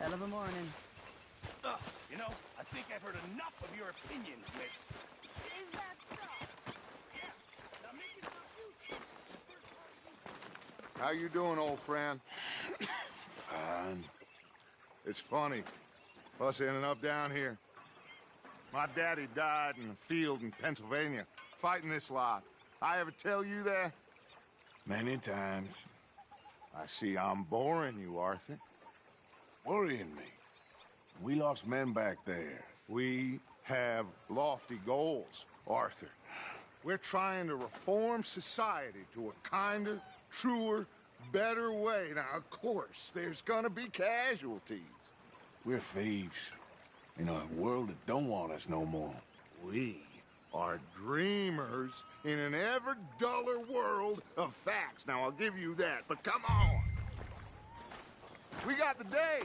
Hell of a morning. You know, I think I've heard enough of your opinions, miss. Is that so? Yeah. Now make it for How you doing, old friend? Fine. It's funny, us ending up down here. My daddy died in a field in Pennsylvania, fighting this lot. I ever tell you that? Many times. I see I'm boring you, Arthur. Worrying me. We lost men back there. We have lofty goals, Arthur. We're trying to reform society to a kinder, truer, better way. Now, of course, there's gonna be casualties. We're thieves. In a world that don't want us no more. We are dreamers in an ever duller world of facts. Now, I'll give you that, but come on. We got the day.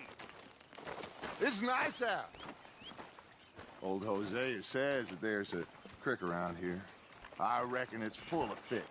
It's nice out. Old Hosea says that there's a creek around here. I reckon it's full of fish.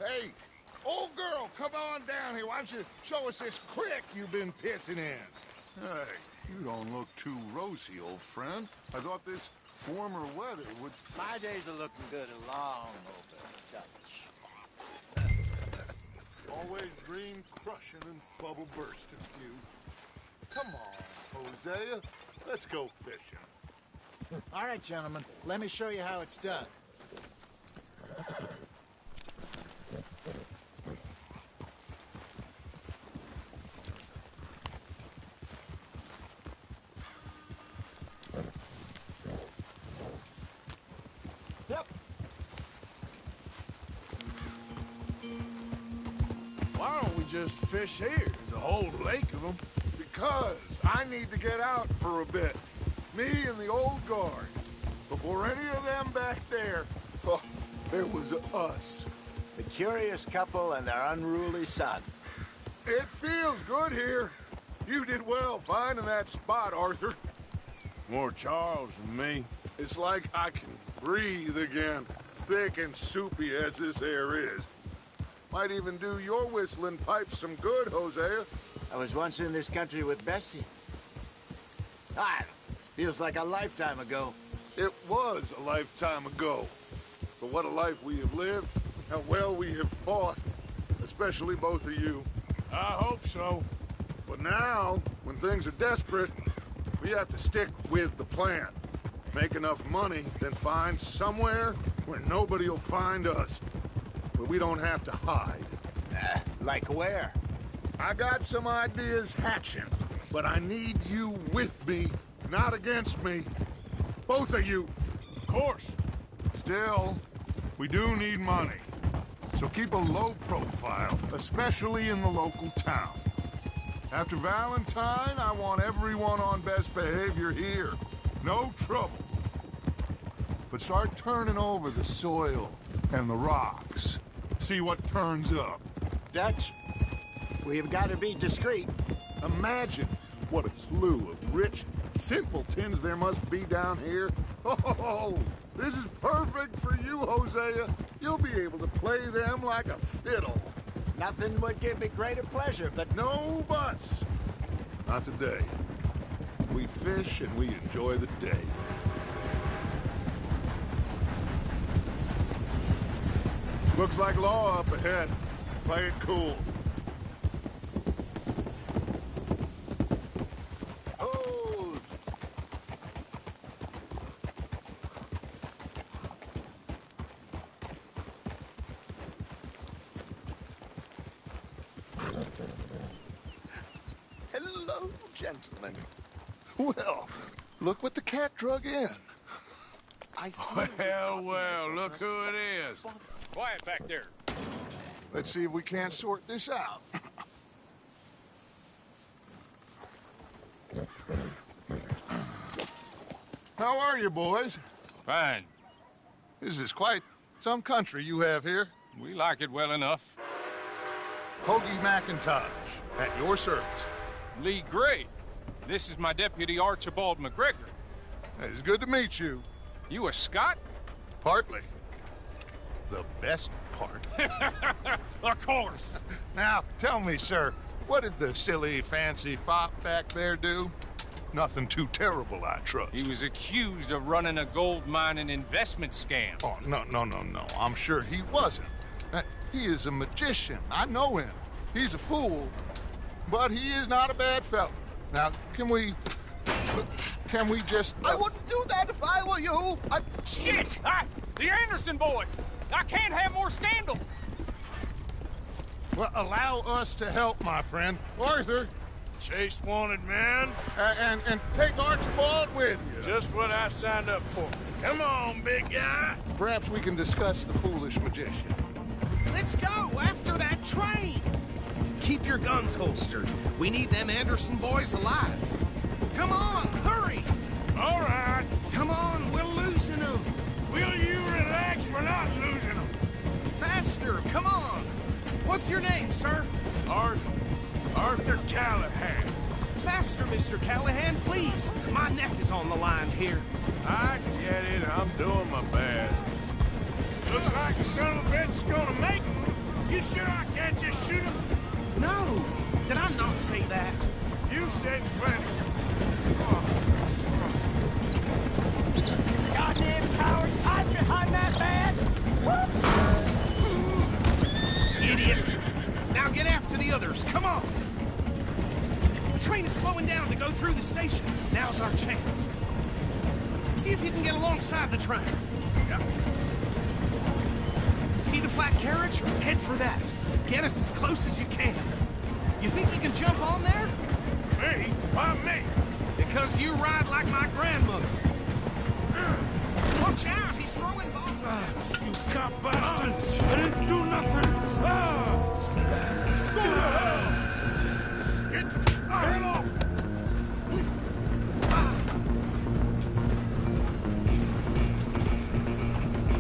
Hey, old girl, come on down here. Why don't you show us this creek you've been pissing in? Hey, you don't look too rosy, old friend. I thought this warmer weather would... My days are looking good along over the Dutch. Always dream crushing and bubble bursting, you. Come on, Hosea. Let's go fishing. All right, gentlemen, let me show you how it's done. Yep. Why don't we just fish here? There's a whole lake of them. Because I need to get out for a bit. Me and the old guard. Before any of them back there, oh, there was us. The curious couple and their unruly son. It feels good here. You did well finding that spot, Arthur. More Charles than me. It's like I can breathe again, thick and soupy as this air is. Might even do your whistling pipes some good, Hosea. I was once in this country with Bessie. Feels like a lifetime ago. It was a lifetime ago. But what a life we have lived, how well we have fought, especially both of you. I hope so. But now, when things are desperate, we have to stick with the plan. Make enough money, then find somewhere where nobody will find us. Where we don't have to hide. Like where? I got some ideas hatching, but I need you with me, not against me. Both of you. Of course. Still, we do need money. So keep a low profile, especially in the local town. After Valentine, I want everyone on best behavior here. No trouble. But start turning over the soil and the rocks. See what turns up. Dutch, we've got to be discreet. Imagine what a slew of rich simpletons there must be down here. Oh, this is perfect for you, Hosea. You'll be able to play them like a fiddle. Nothing would give me greater pleasure, but No buts. Not today. We fish and we enjoy the day. Looks like law up ahead. Play it cool. oh, Hello, gentlemen. Well, look what the cat drug in. I see. Well, look who it is. Quiet back there. Let's see if we can't sort this out. How are you, boys? Fine. This is quite some country you have here. We like it well enough. Hoagie McIntosh, at your service. Lee Gray. This is my deputy Archibald McGregor. It's good to meet you. You a Scot? Partly. The best part. Of course. Now, tell me, sir, what did the silly, fancy fop back there do? Nothing too terrible, I trust. He was accused of running a gold mining investment scam. Oh, no. I'm sure he wasn't. He is a magician. I know him. He's a fool, but he is not a bad fellow. Now, can we just... I wouldn't do that if I were you. Shit! The Anderson boys! I can't have more scandal! Well, allow us to help, my friend. Arthur, Chase wanted, man. and take Archibald with you. Just what I signed up for. Come on, big guy. Perhaps we can discuss the foolish magician. Let's go after that train. Keep your guns holstered. We need them Anderson boys alive. Come on, hurry. All right. Come on, we're losing them. Will you relax? We're not losing them. Faster, come on. What's your name, sir? Arthur Callahan. Faster, Mr. Callahan, please. My neck is on the line here. I get it. I'm doing my best. Looks like the son of a bitch is gonna make him. You sure I can't just shoot him? No, did I not say that? You said plenty. Goddamn cowards, hide behind that badge! Idiot. Now get after the others, come on. The train is slowing down to go through the station. Now's our chance. See if you can get alongside the train. See the flat carriage? Head for that. Get us as close as you can. You think you can jump on there? Me? Why me? Because you ride like my grandmother. Watch out, he's throwing bombs. You cop bastard! I didn't do nothing! Go to hell! Get head off!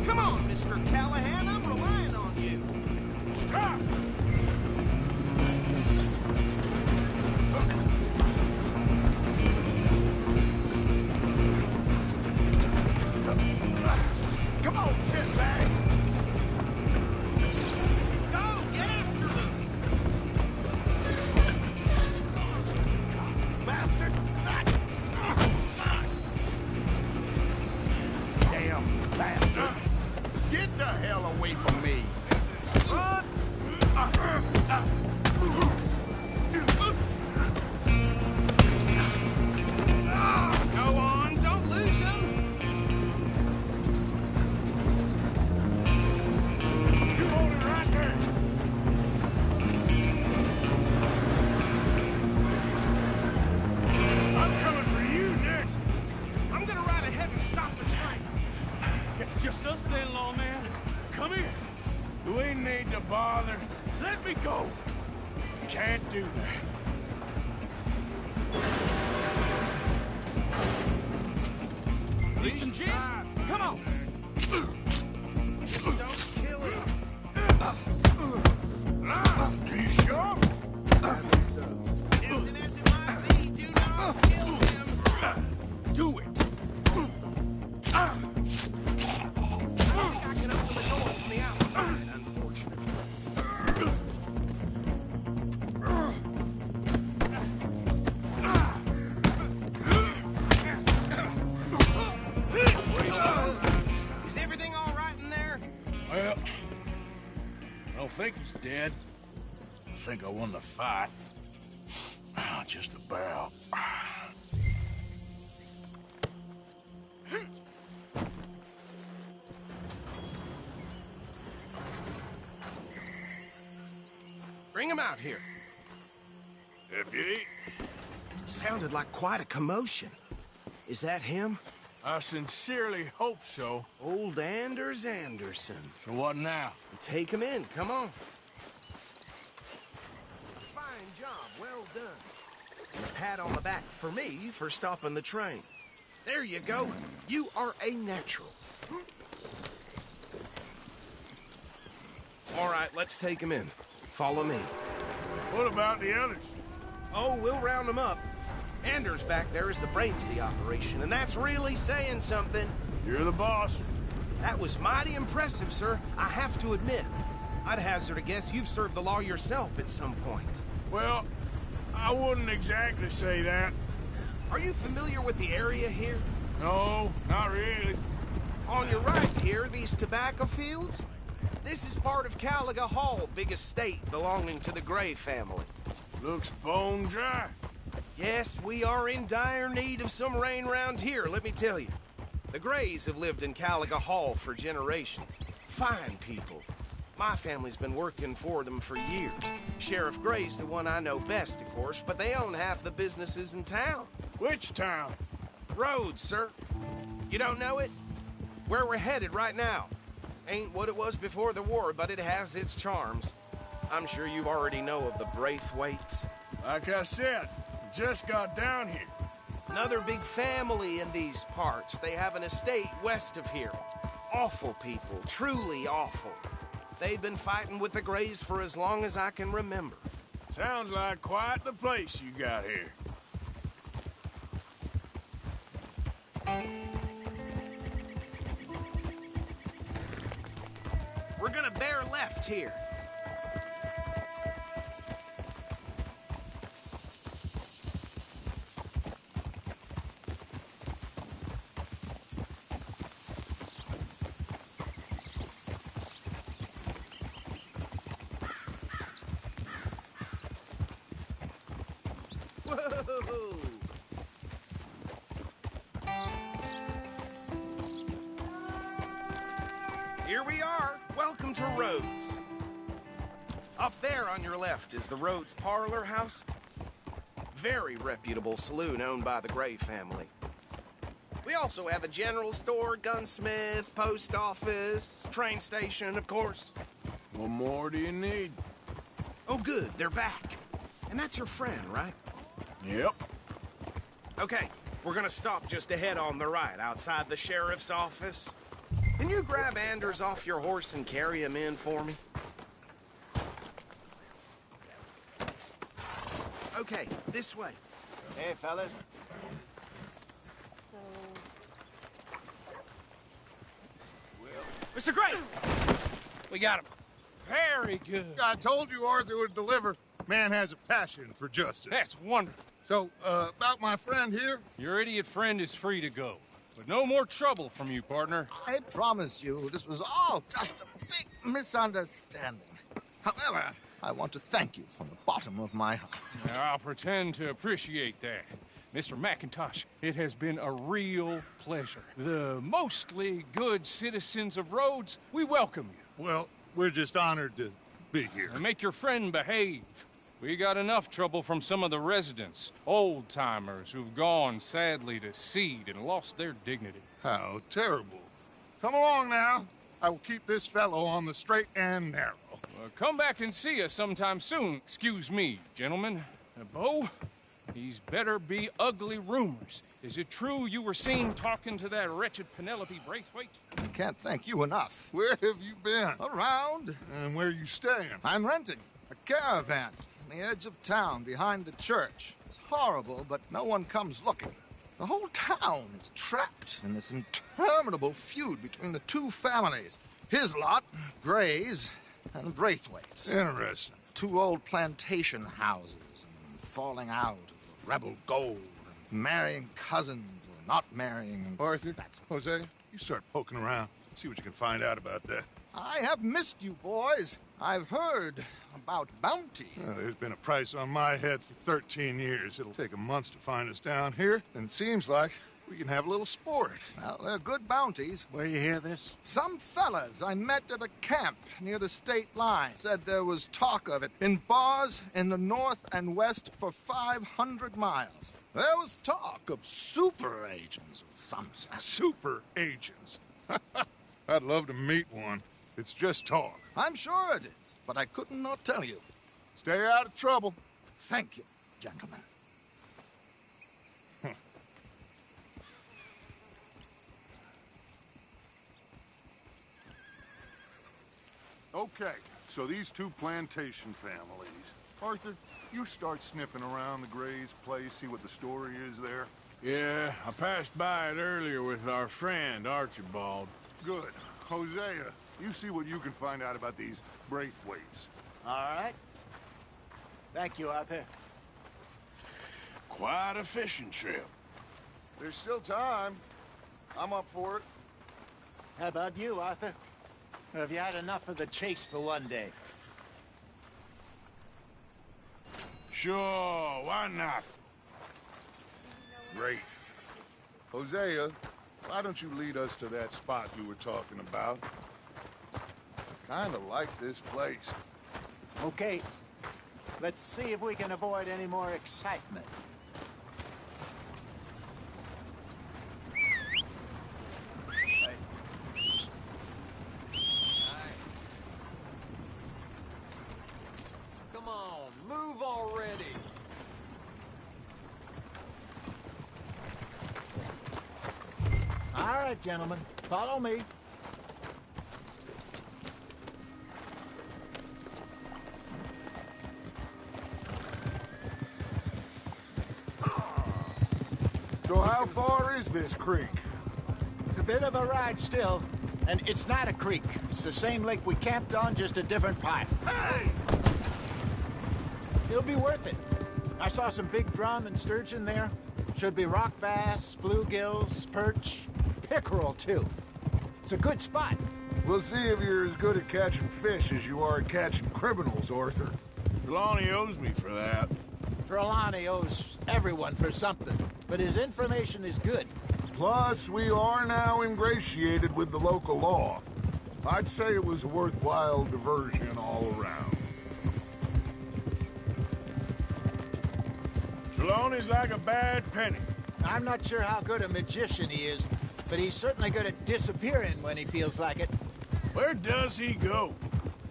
Come on, Mr. Callahan, I'm relying on you. Stop! Come on, shitbag! Go, get after them. Bastard! Damn bastard! Get the hell away from me! Run! Go on, don't lose him. You hold it right there! I'm coming for you next! I'm gonna ride ahead and stop the train. Guess it's just us then, lawman. Come here. We need to bother. Let me go. Can't do that. Listen, Jim, come on. Don't kill him. Are you sure? Instant as it might be, do not kill him. Do it. I think I can open the door from the outside, unfortunately. Is everything all right in there? Well, I don't think he's dead. I think I won the fight. Just about. Bring him out here. Deputy, Sounded like quite a commotion. Is that him? I sincerely hope so. Old Anders Anderson. So what now? Take him in, come on. Fine job, well done. And a pat on the back for me for stopping the train. There you go. You are a natural. All right, let's take him in. Follow me. What about the others? Oh, we'll round them up. Anders back there is the brains of the operation, and that's really saying something. You're the boss. That was mighty impressive, sir. I have to admit. I'd hazard a guess you've served the law yourself at some point. Well, I wouldn't exactly say that. Are you familiar with the area here? No, not really. On your right here, these tobacco fields? This is part of Caliga Hall, big estate belonging to the Gray family. Looks bone dry. Yes, we are in dire need of some rain round here, let me tell you. The Grays have lived in Caliga Hall for generations. Fine people. My family's been working for them for years. Sheriff Gray's the one I know best, of course, but they own half the businesses in town. Which town? Rhodes, sir. You don't know it? Where we're headed right now. Ain't what it was before the war, but it has its charms. I'm sure you already know of the Braithwaites. Like I said, just got down here. Another big family in these parts. They have an estate west of here. Awful people, truly awful. They've been fighting with the Grays for as long as I can remember. Sounds like quite the place you got here. We're gonna bear left here. Whoa! Here we are. Welcome to Rhodes. Up there on your left is the Rhodes Parlor House. Very reputable saloon owned by the Gray family. We also have a general store, gunsmith, post office, train station, of course. What more do you need? Oh, good. They're back. And that's your friend, right? Yep. Okay, we're gonna stop just ahead on the right, outside the sheriff's office. Can you grab Anders off your horse and carry him in for me? Okay, this way. Hey, fellas. Mr. Gray! We got him. Very good. I told you Arthur would deliver. Man has a passion for justice. That's wonderful. So, about my friend here? Your idiot friend is free to go. But no more trouble from you, partner. I promise you, this was all just a big misunderstanding. However, I want to thank you from the bottom of my heart. I'll pretend to appreciate that. Mr. McIntosh, it has been a real pleasure. The mostly good citizens of Rhodes, we welcome you. Well, we're just honored to be here. And make your friend behave. We got enough trouble from some of the residents, old-timers who've gone, sadly, to seed and lost their dignity. How terrible. Come along now. I will keep this fellow on the straight and narrow. Come back and see us sometime soon. Excuse me, gentlemen. Bo, these better be ugly rumors. Is it true you were seen talking to that wretched Penelope Braithwaite? I can't thank you enough. Where have you been? Around. And where you staying? I'm renting a caravan on the edge of town behind the church. It's horrible, but no one comes looking. The whole town is trapped in this interminable feud between the two families. His lot, Gray's, and Braithwaite's. Interesting. Two old plantation houses and falling out of the rebel gold, and marrying cousins or not marrying. Arthur, Jose, you start poking around. See what you can find out about that. I have missed you, boys. I've heard about bounty. There's been a price on my head for 13 years. It'll take 'em months to find us down here, and it seems like we can have a little sport. Well, they're good bounties. Where you hear this? Some fellas I met at a camp near the state line said there was talk of it in bars in the north and west for 500 miles. There was talk of super agents of some sort. Super agents. I'd love to meet one. It's just talk. I'm sure it is, but I couldn't not tell you. Stay out of trouble. Thank you, gentlemen. Okay, so these two plantation families. Arthur, you start sniffing around the Gray's place, see what the story is there. Yeah, I passed by it earlier with our friend, Archibald. Good. Hosea, you see what you can find out about these Braithwaites. All right. Thank you, Arthur. Quite a fishing trip. There's still time. I'm up for it. How about you, Arthur? Or have you had enough of the chase for one day? Sure, why not? Great. Hosea, why don't you lead us to that spot you were talking about? I kinda like this place. Okay. Let's see if we can avoid any more excitement. Come on, move already. All right, gentlemen. Follow me. So how far is this creek? It's a bit of a ride still, and it's not a creek. It's the same lake we camped on, just a different part. Hey! It'll be worth it. I saw some big drum and sturgeon there. Should be rock bass, bluegills, perch, pickerel, too. It's a good spot. We'll see if you're as good at catching fish as you are at catching criminals, Arthur. Trelawney owes me for that. Trelawney owes everyone for something, but his information is good. Plus, we are now ingratiated with the local law. I'd say it was a worthwhile diversion all around. Trelawney's like a bad penny. I'm not sure how good a magician he is, but he's certainly good at disappearing when he feels like it. Where does he go?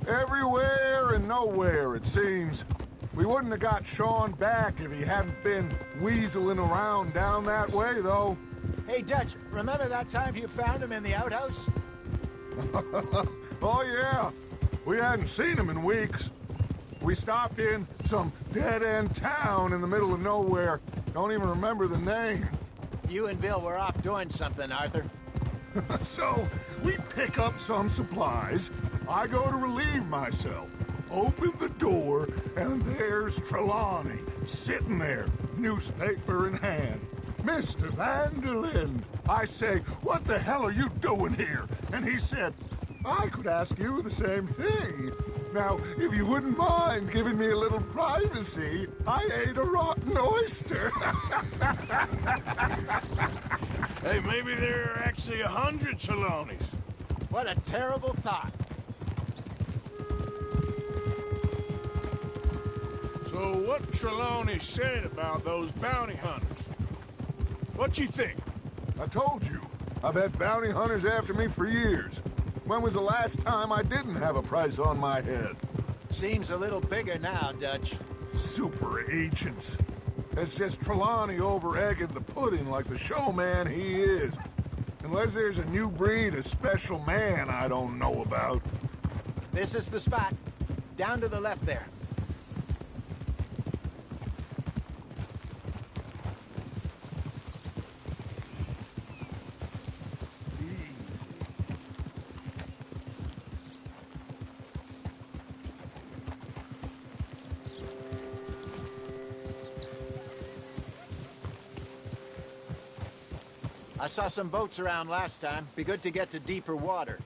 Everywhere and nowhere, it seems. We wouldn't have got Sean back if he hadn't been weaseling around down that way, though. Hey, Dutch, remember that time you found him in the outhouse? Oh, yeah. We hadn't seen him in weeks. We stopped in some dead-end town in the middle of nowhere. Don't even remember the name. You and Bill were off doing something, Arthur. So, we pick up some supplies. I go to relieve myself. Open the door, and there's Trelawney, sitting there, newspaper in hand. Mr. Van der Linde. I say, what the hell are you doing here? And he said, I could ask you the same thing. Now, if you wouldn't mind giving me a little privacy, I ate a rotten oyster. Hey, maybe there are actually 100 Trelawneys. What a terrible thought. So what Trelawney said about those bounty hunters? What you think? I told you, I've had bounty hunters after me for years. When was the last time I didn't have a price on my head? Seems a little bigger now, Dutch. Super agents. It's just Trelawney over-egging the pudding like the showman he is. Unless there's a new breed of special man I don't know about. This is the spot. Down to the left there. I saw some boats around last time. Be good to get to deeper water.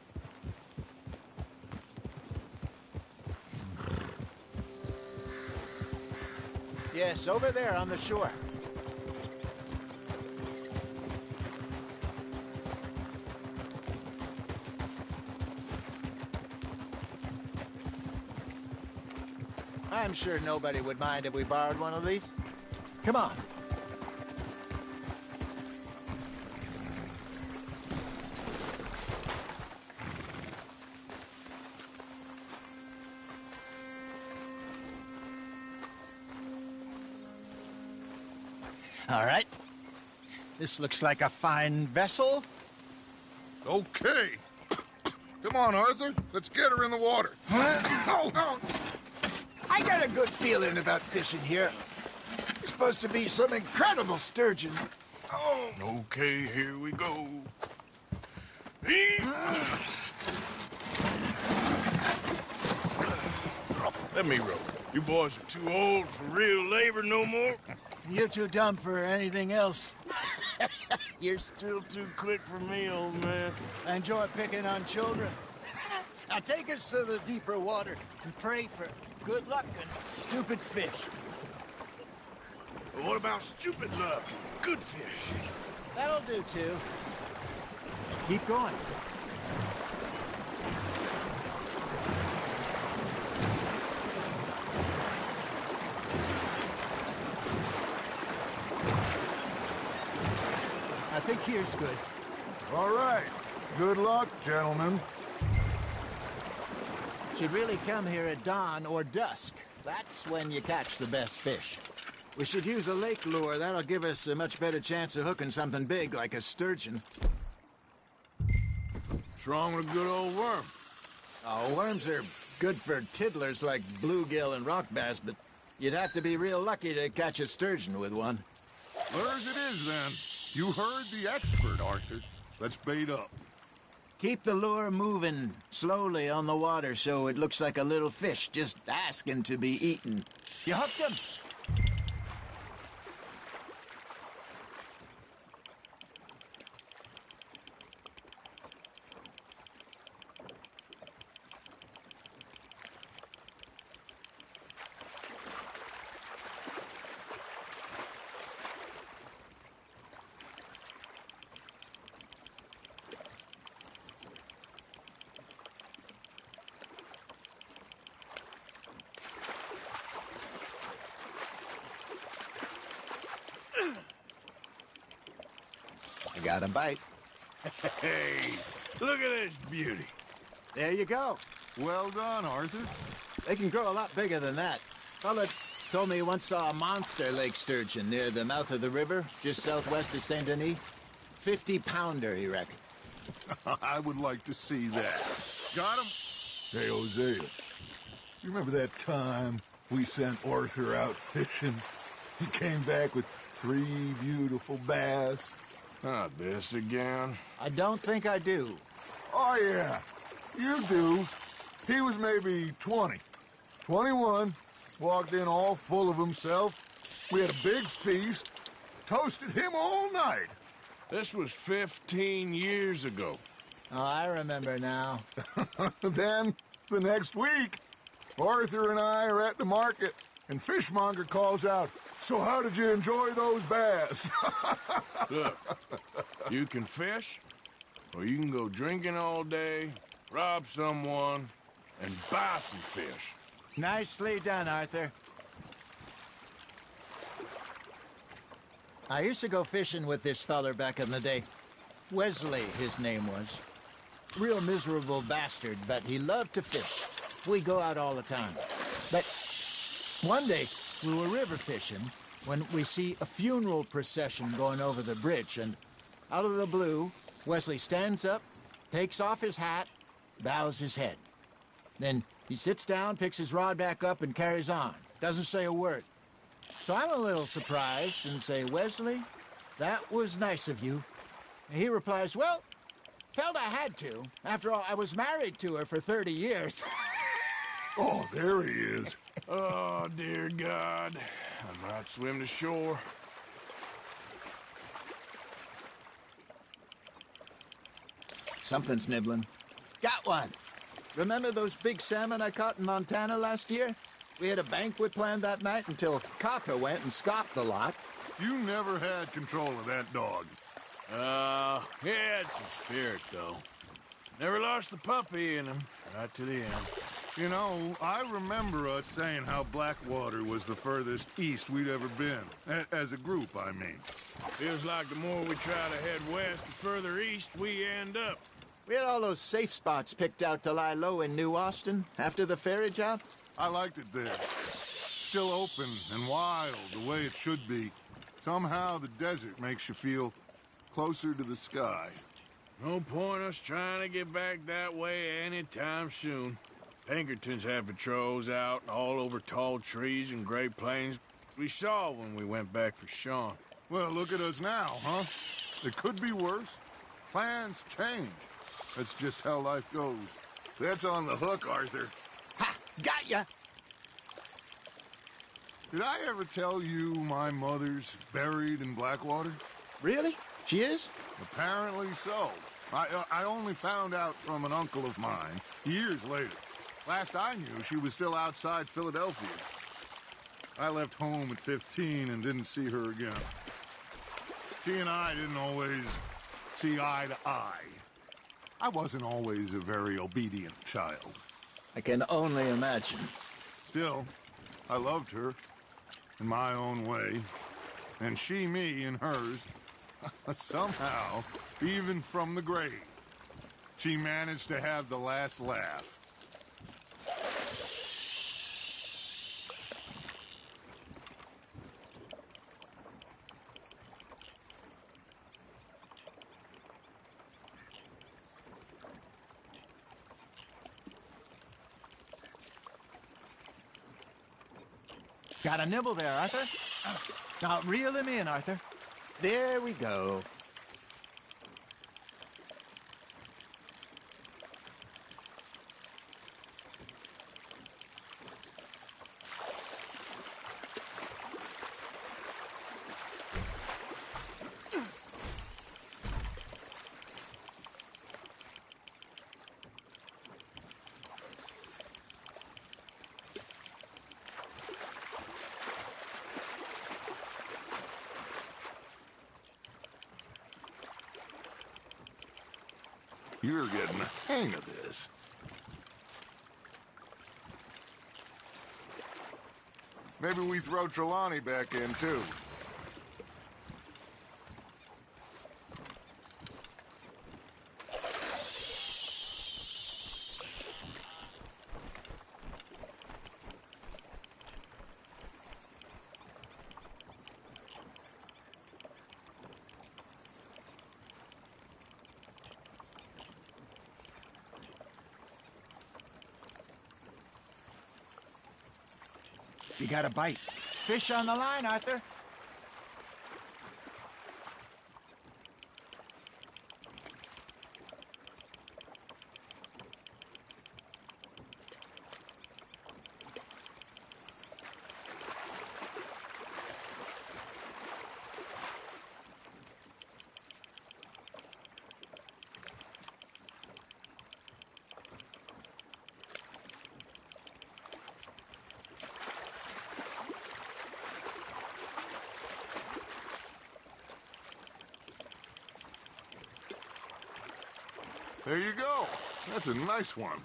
Yes, over there on the shore. I'm sure nobody would mind if we borrowed one of these. Come on. All right. This looks like a fine vessel. Okay. Come on, Arthur. Let's get her in the water. Oh. I got a good feeling about fishing here. It's supposed to be some incredible sturgeon. Oh. Okay, here we go. Let me row. You boys are too old for real labor no more. You're too dumb for anything else. You're still too quick for me, old man. I enjoy picking on children. Now take us to the deeper water and pray for good luck and stupid fish. But what about stupid luck and good fish? That'll do, too. Keep going. I think here's good. All right. Good luck, gentlemen. Should really come here at dawn or dusk. That's when you catch the best fish. We should use a lake lure. That'll give us a much better chance of hooking something big like a sturgeon. What's wrong with a good old worm? Oh, worms are good for tiddlers like bluegill and rock bass, but you'd have to be real lucky to catch a sturgeon with one. Where's it is, then? You heard the expert, Arthur. Let's bait up. Keep the lure moving slowly on the water so it looks like a little fish just asking to be eaten. You hooked him? I got a bite. Hey, look at this beauty. There you go. Well done, Arthur. They can grow a lot bigger than that. Fella told me he once saw a monster lake sturgeon near the mouth of the river, just southwest of Saint Denis. 50-pounder, he reckoned. I would like to see that. Got him? Hey, Hosea. You remember that time we sent Arthur out fishing? He came back with 3 beautiful bass. Not this again. I don't think I do. Oh, yeah. You do. He was maybe 20. 21. Walked in all full of himself. We had a big feast. Toasted him all night. This was 15 years ago. Oh, I remember now. Then, the next week, Arthur and I are at the market, and Fishmonger calls out, "So how did you enjoy those bass?" Look, you can fish, or you can go drinking all day, rob someone, and buy some fish. Nicely done, Arthur. I used to go fishing with this feller back in the day. Wesley, his name was. Real miserable bastard, but he loved to fish. We go out all the time. But one day, we were river fishing when we see a funeral procession going over the bridge, and out of the blue, Wesley stands up, takes off his hat, bows his head. Then he sits down, picks his rod back up, and carries on. Doesn't say a word. So I'm a little surprised and say, "Wesley, that was nice of you." And he replies, "Well, felt I had to. After all, I was married to her for 30 years. Oh, there he is. Oh, dear God. I might swim to shore. Something's nibbling. Got one. Remember those big salmon I caught in Montana last year? We had a banquet planned that night until Cocker went and scoffed the lot. You never had control of that dog. He had some spirit, though. Never lost the puppy in him, right to the end. You know, I remember us saying how Blackwater was the furthest east we'd ever been. As a group, I mean. Feels like the more we try to head west, the further east we end up. We had all those safe spots picked out to lie low in New Austin after the ferry job. I liked it there. Still open and wild, the way it should be. Somehow the desert makes you feel closer to the sky. No point us trying to get back that way anytime soon. Pinkertons had patrols out all over tall trees and Great Plains. We saw when we went back for Sean. Well, look at us now, huh? It could be worse. Plans change. That's just how life goes. That's on the hook, Arthur. Ha! Got ya! Did I ever tell you my mother's buried in Blackwater? Really? She is? Apparently so. I only found out from an uncle of mine years later. Last I knew, she was still outside Philadelphia. I left home at 15 and didn't see her again. She and I didn't always see eye to eye. I wasn't always a very obedient child. I can only imagine. Still, I loved her in my own way, and she me in hers. Somehow, even from the grave, she managed to have the last laugh. Got a nibble there, Arthur. Now reel him in, Arthur. There we go. You're getting the hang of this. Maybe we throw Trelawney back in, too. You got a bite. Fish on the line, Arthur. There you go. That's a nice one.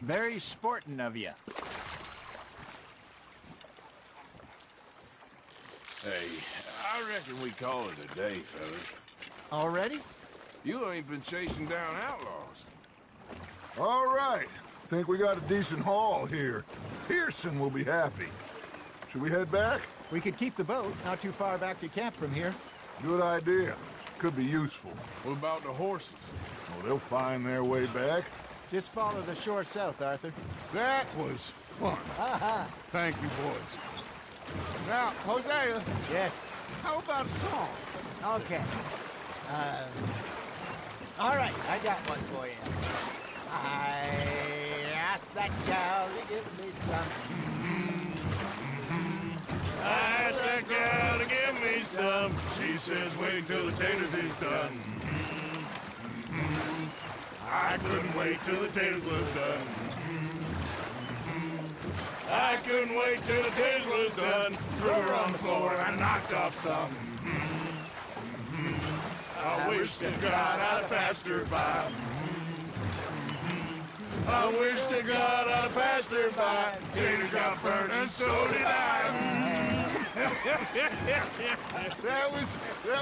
Very sporting of you. Hey, I reckon we call it a day, fellas. Already? You ain't been chasing down outlaws. All right. Think we got a decent haul here. Pearson will be happy. Should we head back? We could keep the boat, not too far back to camp from here. Good idea. Could be useful. What about the horses? Oh, they'll find their way back. Just follow the shore south, Arthur. That was fun. Thank you, boys. Now, Hosea, Yes. how about a song? Okay. All right, I got one for you. I asked that gal to give me some. I asked that gal to give me some. She says, wait till the taters is done. I couldn't wait till the taters was done. I couldn't wait till the taters was done. Threw her on the floor and I knocked off some. I wish to God I'd have passed her by. I wish to God I'd have passed her by. Taters got burned and so did I. That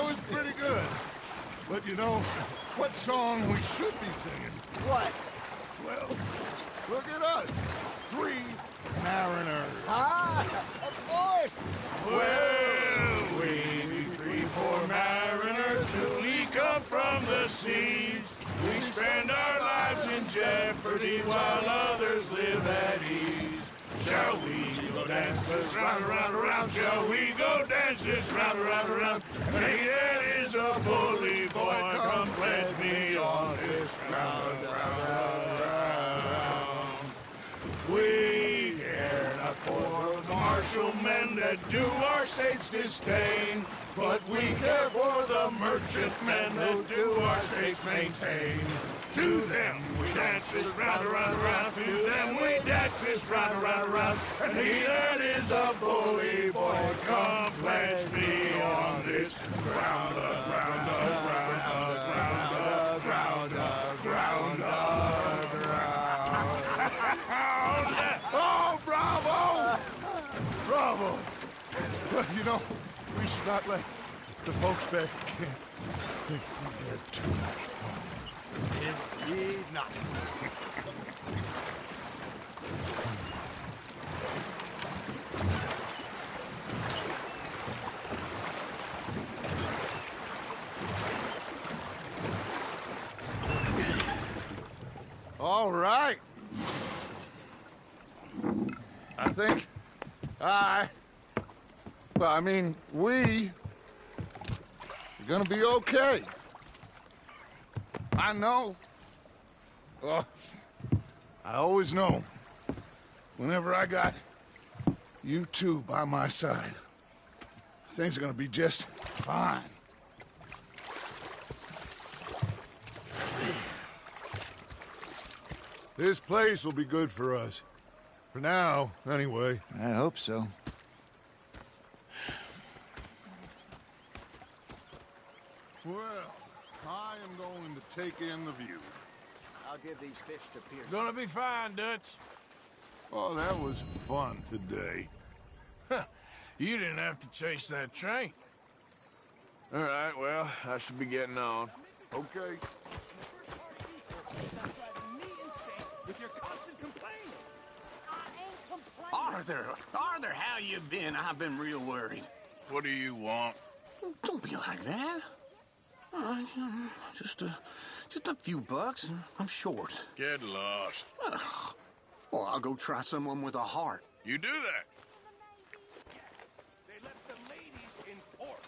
was pretty good. But you know, what song we should be singing? What? Well, look at us. 3 mariners. Ah, of course. Well, we poor mariners newly come from the seas. We spend our lives in jeopardy while others live at ease. Shall we go dance this round, around, around? Shall we go dance this round, around, around? Hey, that is a bully boy, come pledge me on this round, round, round. We care not for the martial men that do our state's disdain, but we care for the merchant men that do our state's maintain. To them we dance this round, around, around. To them we dance this round, around, around. And he that is a bully boy, come pledge me on this ground, ground, ground, ground, ground, ground, ground. Oh, bravo! Bravo! Well, you know, we should not let the folks back at camp think we had too much fun. Indeed not. All right. I think we're gonna be okay. I know. Oh, I always know. Whenever I got you two by my side, things are gonna be just fine. This place will be good for us. For now, anyway. I hope so. Well, I am going to take in the view. I'll give these fish to Pierce. Gonna be fine, Dutch. Oh, that was fun today. You didn't have to chase that train. All right, well, I should be getting on. Okay. Arthur, how you been? I've been real worried. What do you want? Don't be like that. All right, just a few bucks. I'm short. Get lost. Well, I'll go try someone with a heart. You do that. They left the ladies in port.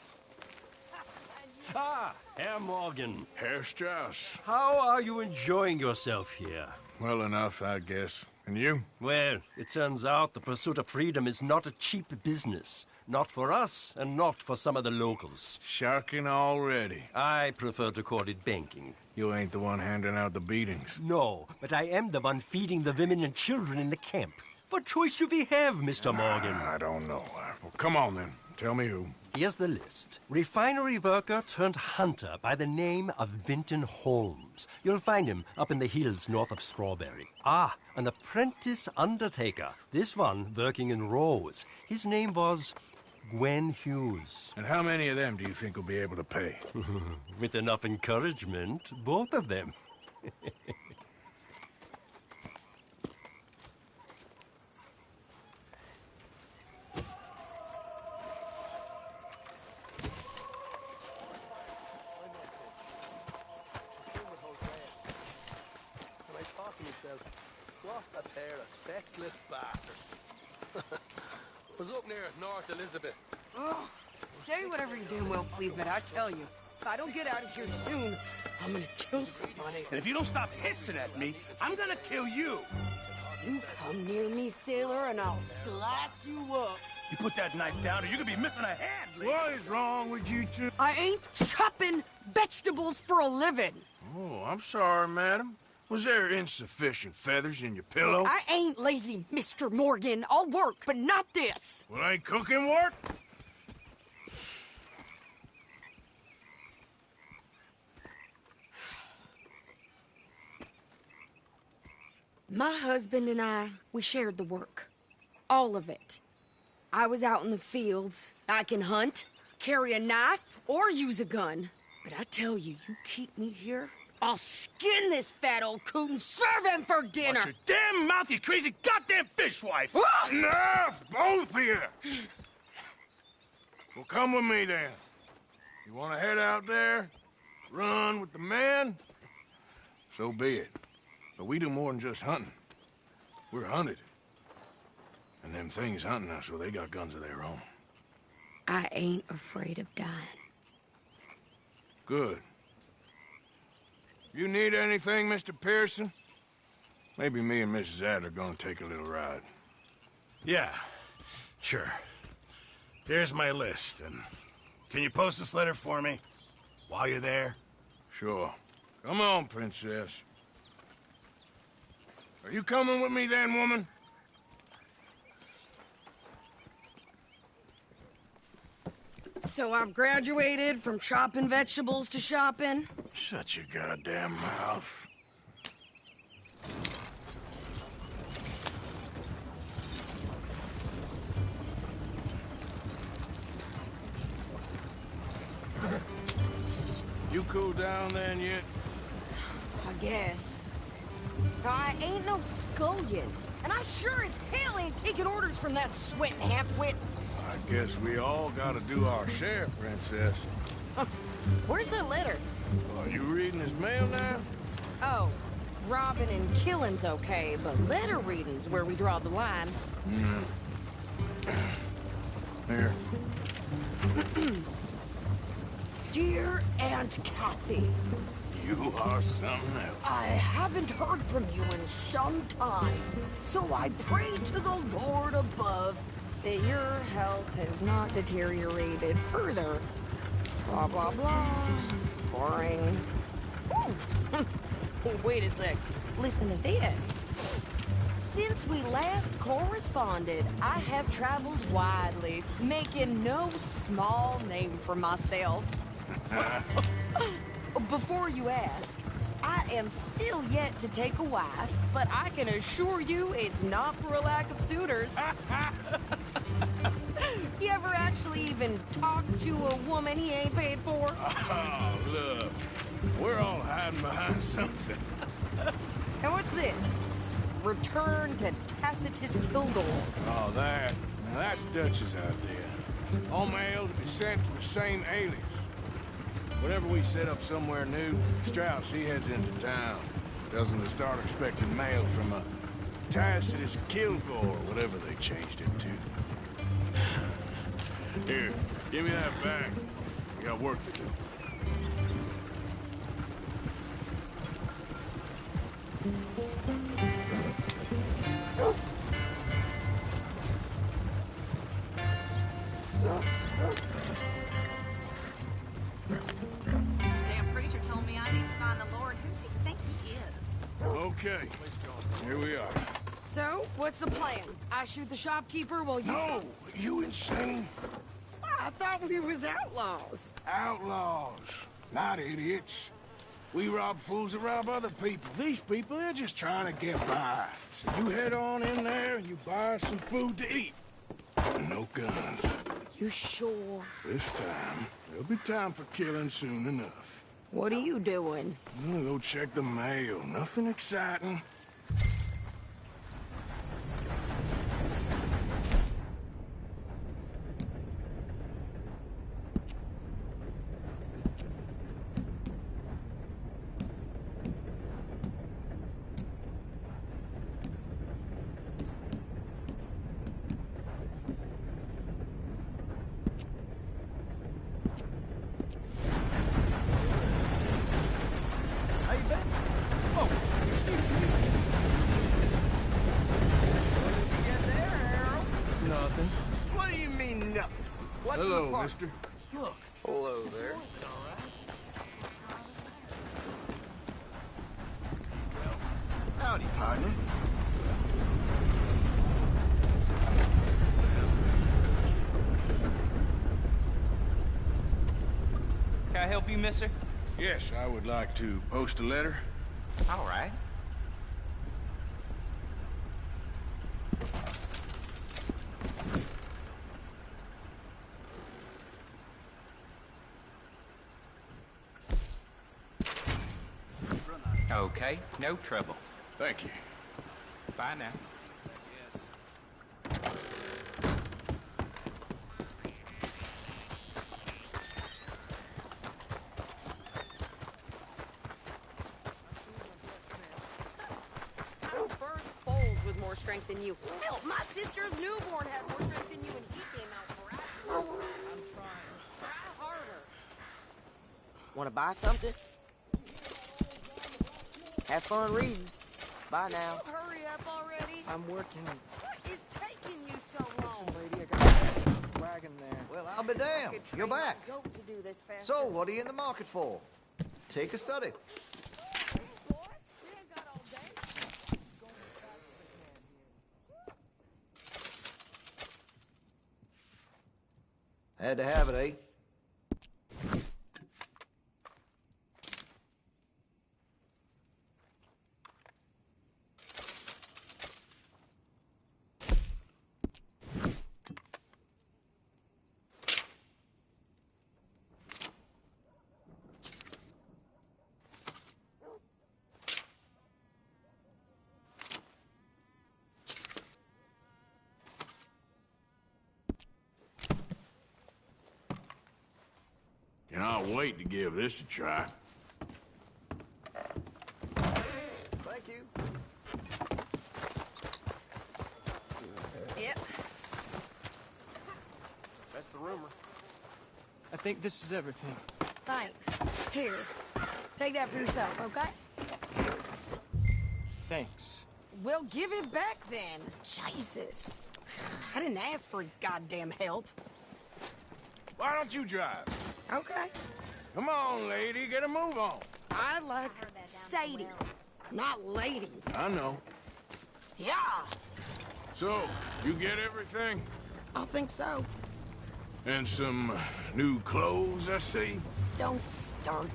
Ah, Herr Morgan. Herr Strauss. How are you enjoying yourself here? Well enough, I guess. And you? Well, it turns out the pursuit of freedom is not a cheap business. Not for us, and not for some of the locals. Sharking already. I prefer to call it banking. You ain't the one handing out the beatings. No, but I am the one feeding the women and children in the camp. What choice do we have, Mr. Morgan? I don't know. Well, come on, then. Tell me who. Here's the list. Refinery worker turned hunter by the name of Vinton Holmes. You'll find him up in the hills north of Strawberry. Ah, an apprentice undertaker. This one working in Rose. His name was Gwen Hughes. And how many of them do you think will be able to pay? With enough encouragement, both of them. What a pair of feckless bastards. Was up near North Elizabeth. Oh, say whatever you damn well please, but I tell you, if I don't get out of here soon, I'm gonna kill somebody. And if you don't stop hissing at me, I'm gonna kill you. You come near me, sailor, and I'll slice you up. You put that knife down or you're gonna be missing a hand. What is wrong with you two? I ain't chopping vegetables for a living. Oh, I'm sorry, madam. Was there insufficient feathers in your pillow? I ain't lazy, Mr. Morgan. I'll work, but not this. Well, ain't cooking work? My husband and I, we shared the work. All of it. I was out in the fields. I can hunt, carry a knife, or use a gun. But I tell you, you keep me here, I'll skin this fat old coot and serve him for dinner. Watch your damn mouth, you crazy goddamn fishwife! Enough, both of you! Well, come with me, then. You want to head out there, run with the men, so be it. But we do more than just hunting. We're hunted. And them things hunting us, so they got guns of their own. I ain't afraid of dying. Good. You need anything, Mr. Pearson? Maybe me and Mrs. Adler are gonna take a little ride. Yeah, sure. Here's my list, and can you post this letter for me while you're there? Sure. Come on, Princess. Are you coming with me then, woman? So I've graduated from chopping vegetables to shopping? Shut your goddamn mouth. You cool down then yet? I guess. I ain't no scullion, and I sure as hell ain't taking orders from that sweating half-wit. I guess we all gotta do our share, Princess. Where's that letter? Are you reading his mail now? Oh, robbing and killing's okay, but letter reading's where we draw the line. Here. Dear Aunt Kathy, You are something else. I haven't heard from you in some time, so I pray to the Lord above that your health has not deteriorated further. Blah, blah, blah. It's boring. Ooh. Wait a sec. Listen to this. Since we last corresponded, I have traveled widely, making no small name for myself. Before you ask, I am still yet to take a wife, but I can assure you it's not for a lack of suitors. You ever actually even talk to a woman he ain't paid for? Oh, look. We're all hiding behind something. And what's this? Return to Tacitus Kildor. Oh, that. Now that's Dutch's idea. All mail to be sent to the same alias. Whenever we set up somewhere new, Strauss, he heads into town. Tells them to start expecting mail from a Tacitus Kilgore, or whatever they changed it to. Here, give me that back. We got work to do. Damn preacher told me I need to find the Lord. Who's he think he is? Okay, here we are. So, what's the plan? I shoot the shopkeeper while you... No! You insane? I thought we was outlaws. Outlaws, not idiots. We rob fools that rob other people. These people, they're just trying to get by. So you head on in there and you buy some food to eat. And no guns. You sure? This time, there'll be time for killing soon enough. What are you doing? I'm gonna go check the mail. Nothing exciting. Nothing. What do you mean, nothing? What's in Hello, the park? mister. Look. Hello there. Howdy, partner. Can I help you, mister? Yes, I would like to post a letter. All right. Okay, no trouble. Thank you. Bye now. more strength than you. Hell, my sister's newborn had more strength than you, and he came out for I'm trying. Try harder. Want to buy something? Have fun reading. Bye now. Hurry up already. I'm working. What is taking you so long? Listen, lady, I got a wagon there. Well, I'll be damned. You're back. Goat to do this fast. So, what are you in the market for? Take a study. Had to have it, eh? Cannot wait to give this a try. Thank you. Yep. That's the rumor. I think this is everything. Thanks. Here. Take that for yourself, okay? Thanks. Well, give it back then. Jesus. I didn't ask for his goddamn help. Why don't you drive? Okay. Come on, lady, get a move on. I like Sadie, not lady. I know. Yeah. So, you get everything? I think so. And some new clothes, I see? Don't start.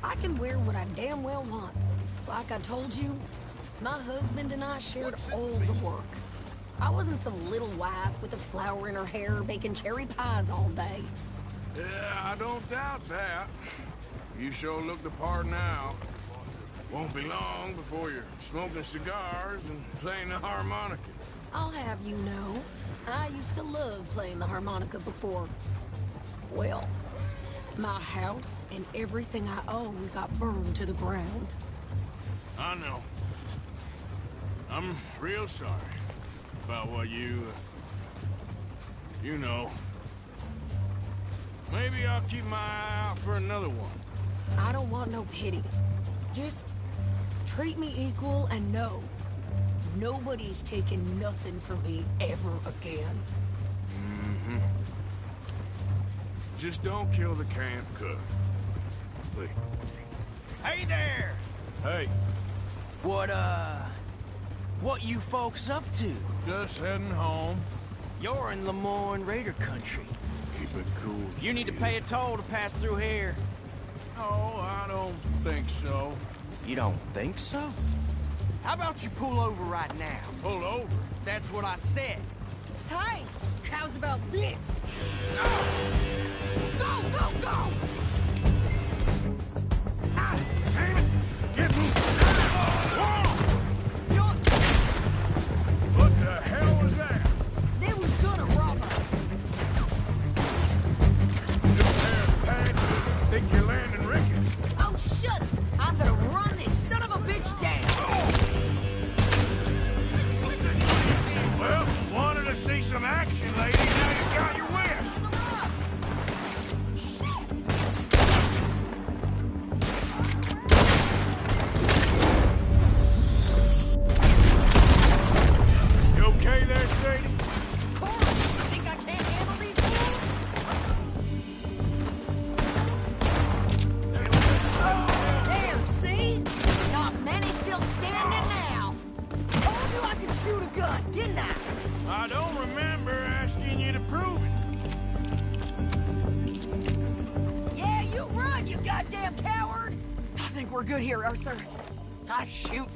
I can wear what I damn well want. Like I told you, my husband and I shared all the work. I wasn't some little wife with a flower in her hair baking cherry pies all day. Yeah, I don't doubt that. You sure look the part now. Won't be long before you're smoking cigars and playing the harmonica. I'll have you know, I used to love playing the harmonica before. Well, my house and everything I own got burned to the ground. I know. I'm real sorry about what you know. Maybe I'll keep my eye out for another one. I don't want no pity. Just treat me equal and know nobody's taking nothing from me ever again. Mm-hmm. Just don't kill the camp cook. Please. Hey there! Hey. What you folks up to? Just heading home. You're in Lemoyne Raider country. Keep it cool. You need to pay a toll to pass through here. No, I don't think so. You don't think so? How about you pull over right now? Pull over? That's what I said. Hey, how's about this? Go, go, go! Ah, damn it! Get moving! What the hell was that? They was gonna rob us. New pair of pants. Think you're landing Ricketts. Oh, shut! I'm gonna run this son of a bitch down. Well, wanted to see some action, lady. Now you got your wish. You okay there, Sadie? Coral, you think I can't handle these fools? There, see? Not many still standing now. Told you I could shoot a gun, didn't I? I don't remember asking you to prove it. Yeah, you run, you goddamn coward! I think we're good here, Arthur. Nice shooting.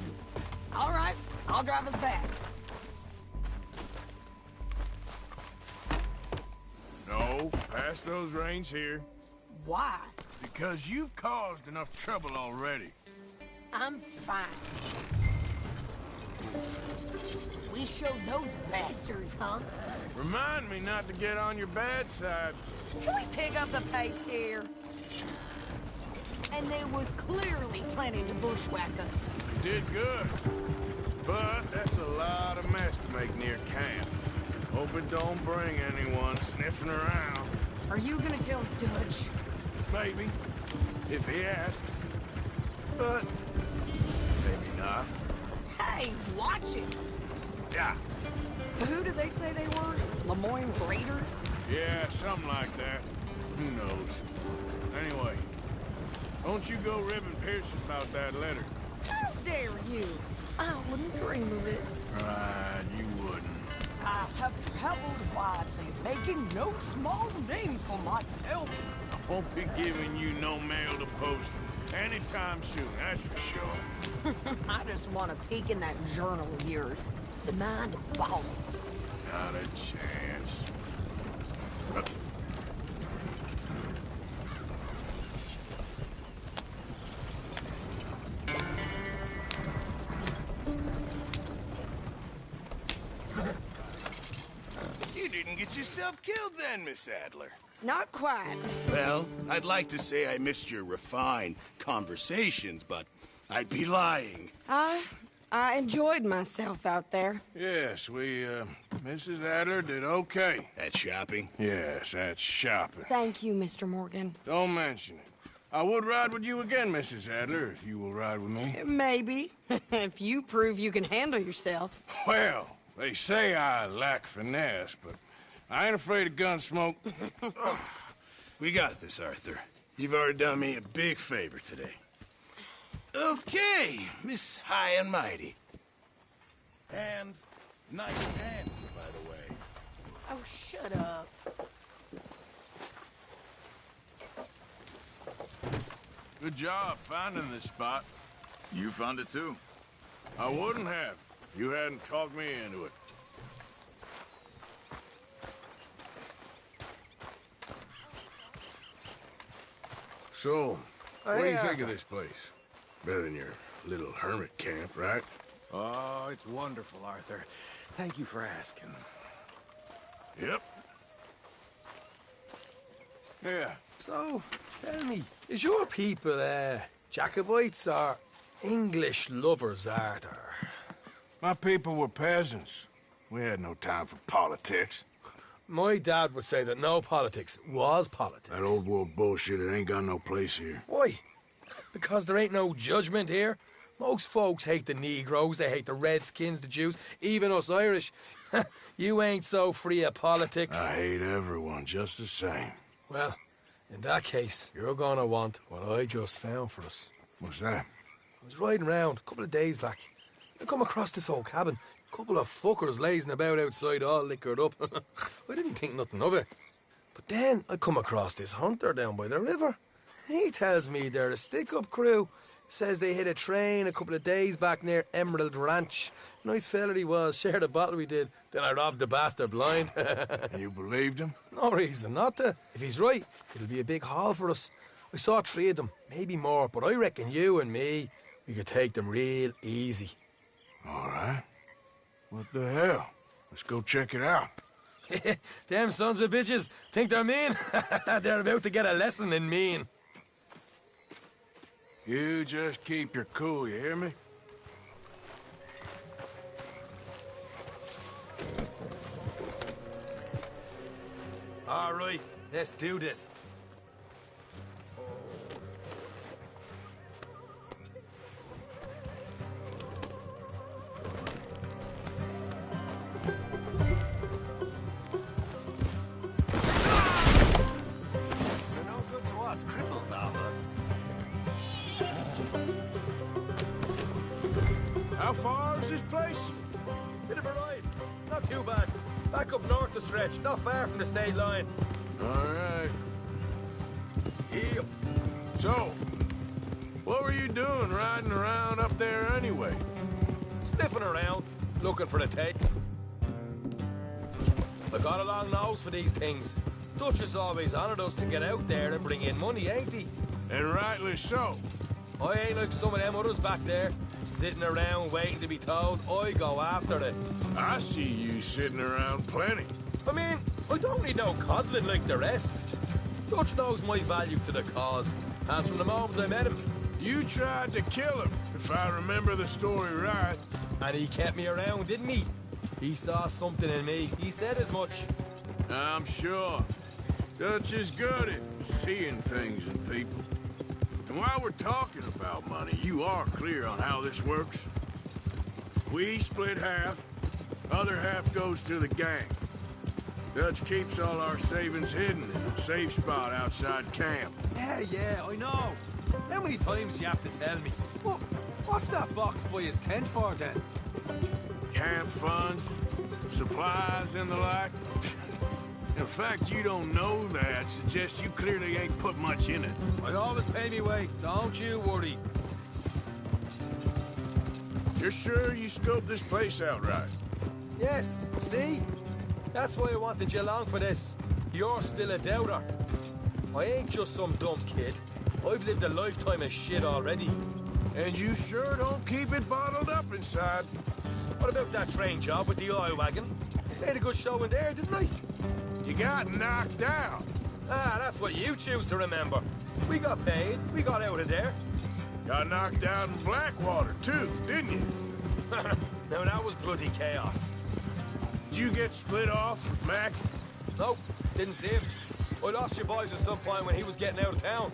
All right, I'll drive us back. No, pass those reins here. Why? Because you've caused enough trouble already. I'm fine. We showed those bastards, huh? Remind me not to get on your bad side. Can we pick up the pace here? And they was clearly planning to bushwhack us. You did good. But that's a lot of mess to make near camp. Hope it don't bring anyone sniffing around. Are you gonna tell Dutch? Maybe, if he asks. But maybe not. Hey, watch it! Yeah. So who did they say they were? Lemoyne Raiders? Yeah, something like that. Who knows? Anyway, don't you go ribbing Pearson about that letter. How dare you? I wouldn't dream of it. Right, you wouldn't. I have traveled widely, making no small name for myself. I won't be giving you no mail to post anytime soon, that's for sure. I just want to peek in that journal of yours. The mind boggles. Not a chance. You didn't get yourself killed then, Miss Adler. Not quite. Well, I'd like to say I missed your refined conversations, but I'd be lying. I enjoyed myself out there. Yes, Mrs. Adler did okay. At shopping? Yes, at shopping. Thank you, Mr. Morgan. Don't mention it. I would ride with you again, Mrs. Adler, if you will ride with me. Maybe. If you prove you can handle yourself. Well, they say I lack finesse, but I ain't afraid of gun smoke. We got this, Arthur. You've already done me a big favor today. Okay, Miss High and Mighty. And nice pants, by the way. Oh, shut up. Good job finding this spot. You found it too. I wouldn't have if you hadn't talked me into it. So, what do you think of this place? Better than your little hermit camp, right? Oh, it's wonderful, Arthur. Thank you for asking. Yep. Yeah. So, tell me, is your people, Jacobites or English lovers, Arthur? My people were peasants. We had no time for politics. My dad would say that no politics was politics. That old world bullshit, it ain't got no place here. Why? Because there ain't no judgment here. Most folks hate the Negroes, they hate the Redskins, the Jews, even us Irish. You ain't so free of politics. I hate everyone just the same. Well, in that case, you're gonna want what I just found for us. What's that? I was riding around a couple of days back. I come across this old cabin. A couple of fuckers lazing about outside all liquored up. I didn't think nothing of it. But then I come across this hunter down by the river. He tells me they're a stick-up crew. Says they hit a train a couple of days back near Emerald Ranch. Nice fella he was, shared a bottle we did. Then I robbed the bastard blind. And you believed him? No reason not to. If he's right, it'll be a big haul for us. I saw 3 of them, maybe more, but I reckon you and me, we could take them real easy. All right. What the hell? Let's go check it out. Them sons of bitches think they're mean. They're about to get a lesson in mean. You just keep your cool, you hear me? All right, let's do this. You're no good to us, crippled, Arthur. How far is this place? Bit of a ride. Not too bad. Back up north the stretch, not far from the state line. All right. Yep. So, what were you doing riding around up there anyway? Sniffing around, looking for the tape. I got a long nose for these things. Dutch has always honoured us to get out there and bring in money, ain't he? And rightly so. I ain't like some of them others back there, sitting around waiting to be told. I go after it. I see you sitting around plenty. I mean, I don't need no coddling like the rest. Dutch knows my value to the cause, as from the moment I met him. You tried to kill him, if I remember the story right. And he kept me around, didn't he? He saw something in me. He said as much. I'm sure. Dutch is good at seeing things in people. And while we're talking about money, you are clear on how this works? We split half, other half goes to the gang. Dutch keeps all our savings hidden in a safe spot outside camp. Yeah, I know. How many times do you have to tell me? What's that box by his tent for, then? Camp funds, supplies, and the like. The fact you don't know that suggests you clearly ain't put much in it. I always pay me way. Don't you worry. You're sure you scoped this place out right? Yes, see? That's why I wanted you along for this. You're still a doubter. I ain't just some dumb kid. I've lived a lifetime of shit already. And you sure don't keep it bottled up inside. What about that train job with the oil wagon? Made a good show in there, didn't I? You got knocked out. Ah, that's what you choose to remember. We got paid. We got out of there. Got knocked out in Blackwater, too, didn't you? Now, that was bloody chaos. Did you get split off with Mac? Nope, didn't see him. I lost your boys at some point when he was getting out of town.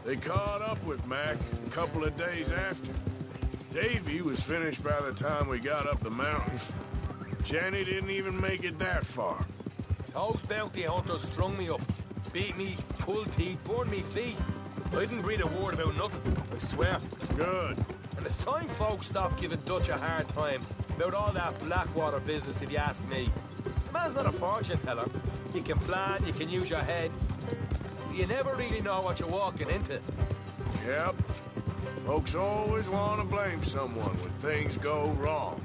They caught up with Mac a couple of days after. Davy was finished by the time we got up the mountains. Jenny didn't even make it that far. Those bounty hunters strung me up, beat me, pulled teeth, burned me feet. I didn't breathe a word about nothing, I swear. Good. And it's time folks stopped giving Dutch a hard time about all that Blackwater business, if you ask me. The man's not a fortune teller. You can plan, you can use your head. You never really know what you're walking into. Yep. Folks always want to blame someone when things go wrong.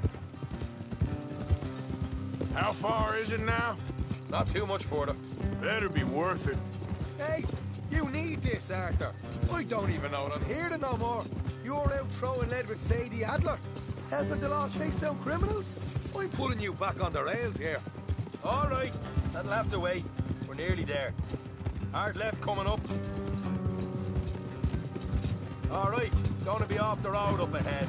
How far is it now? Not too much further. Better be worth it. Hey, you need this, Arthur. I don't even know what I'm hearing no more. You're out throwing lead with Sadie Adler, helping the law chase down criminals. I'm pulling you back on the rails here. All right, that'll have to wait. We're nearly there. Hard left coming up. All right, it's going to be off the road up ahead.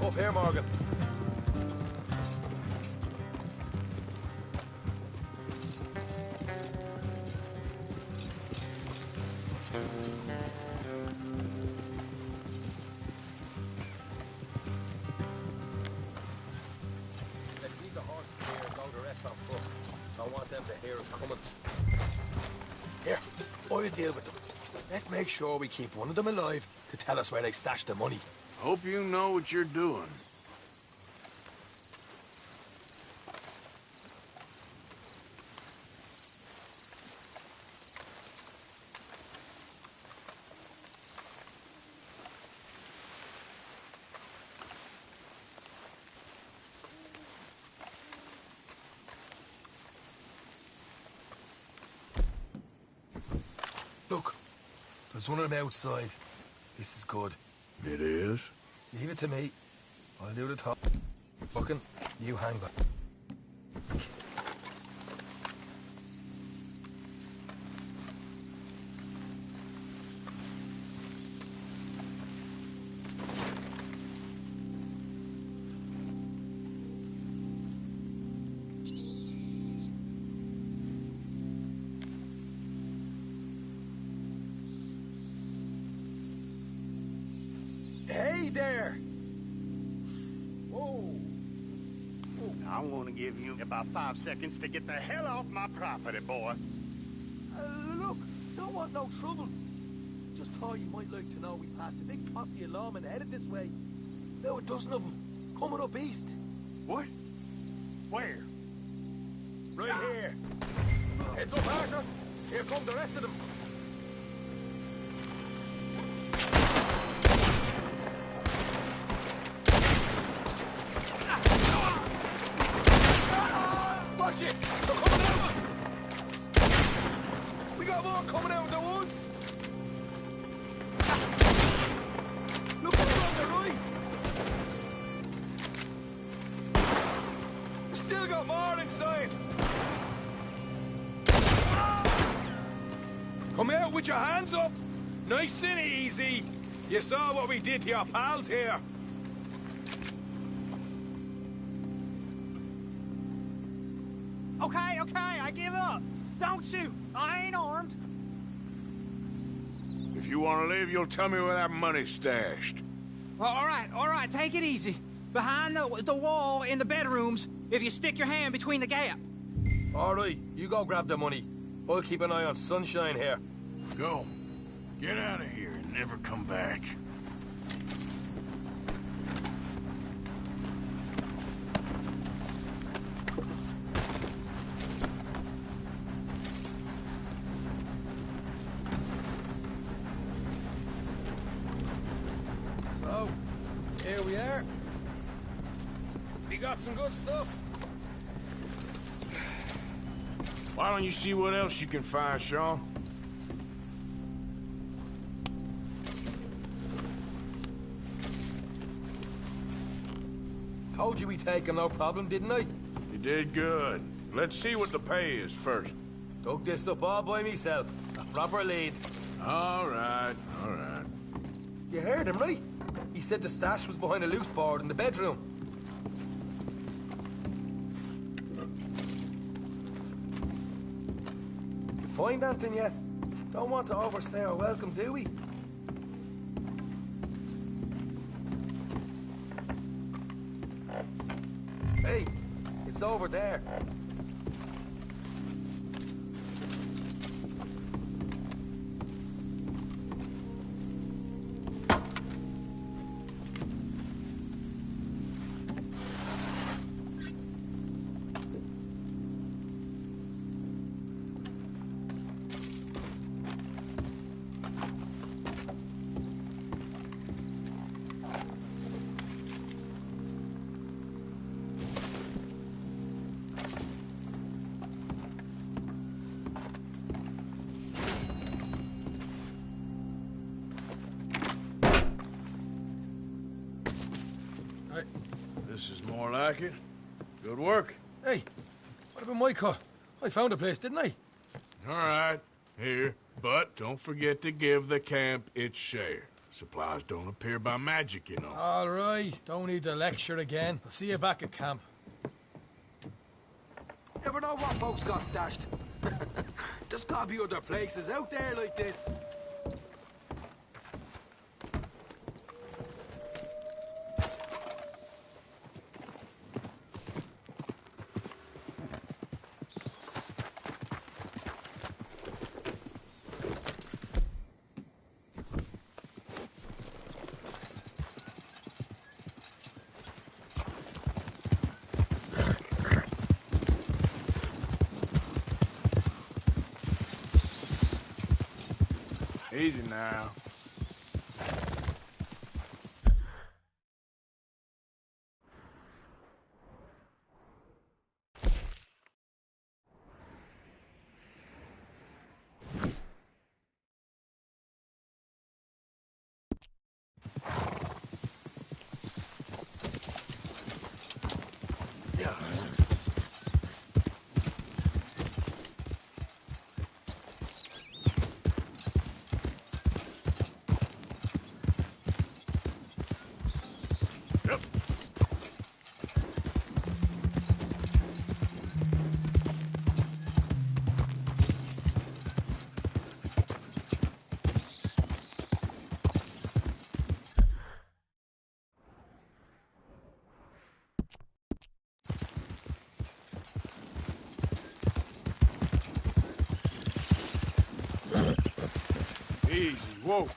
Up here, Morgan. Let's leave the horses here and go the rest on foot. I want them to hear us coming. Here, I'll deal with them. Let's make sure we keep one of them alive to tell us where they stashed the money. Hope you know what you're doing. Look, there's one of them outside. This is good. It is? Leave it to me. I'll do the top. Fucking, you hang back. Hey there! Whoa! I want to give you about 5 seconds to get the hell off my property, boy. Look, don't want no trouble. Just thought you might like to know we passed a big posse of lawmen headed this way. About a dozen of them, coming up east. What? Where? Right here. Heads up, Arthur. Here come the rest of them. Watch it! They're coming out! We got more coming out of the woods! Look over on the right! We still got more inside! Come out with your hands up! Nice and easy. You saw what we did to your pals here. Okay, I give up. Don't shoot. I ain't armed. If you want to live, you'll tell me where that money's stashed. Well, all right, take it easy. Behind the wall in the bedrooms, if you stick your hand between the gap. All right, you go grab the money. I'll keep an eye on Sunshine here. Go. Get out of here and never come back. So, here we are. We got some good stuff. Why don't you see what else you can find, Sean? Told you we'd take him, no problem, didn't I? You did good. Let's see what the pay is first. Dug this up all by myself. A proper lead. All right, all right. You heard him, right? He said the stash was behind a loose board in the bedroom. You find anything yet? Don't want to overstay our welcome, do we? Hey, it's over there. This is more like it. Good work. Hey, what about my car? I found a place, didn't I? All right, here. But don't forget to give the camp its share. Supplies don't appear by magic, you know. All right, don't need the lecture again. I'll see you back at camp. Never know what folks got stashed. There's gotta be other places out there like this. Easy now. Easy, whoa.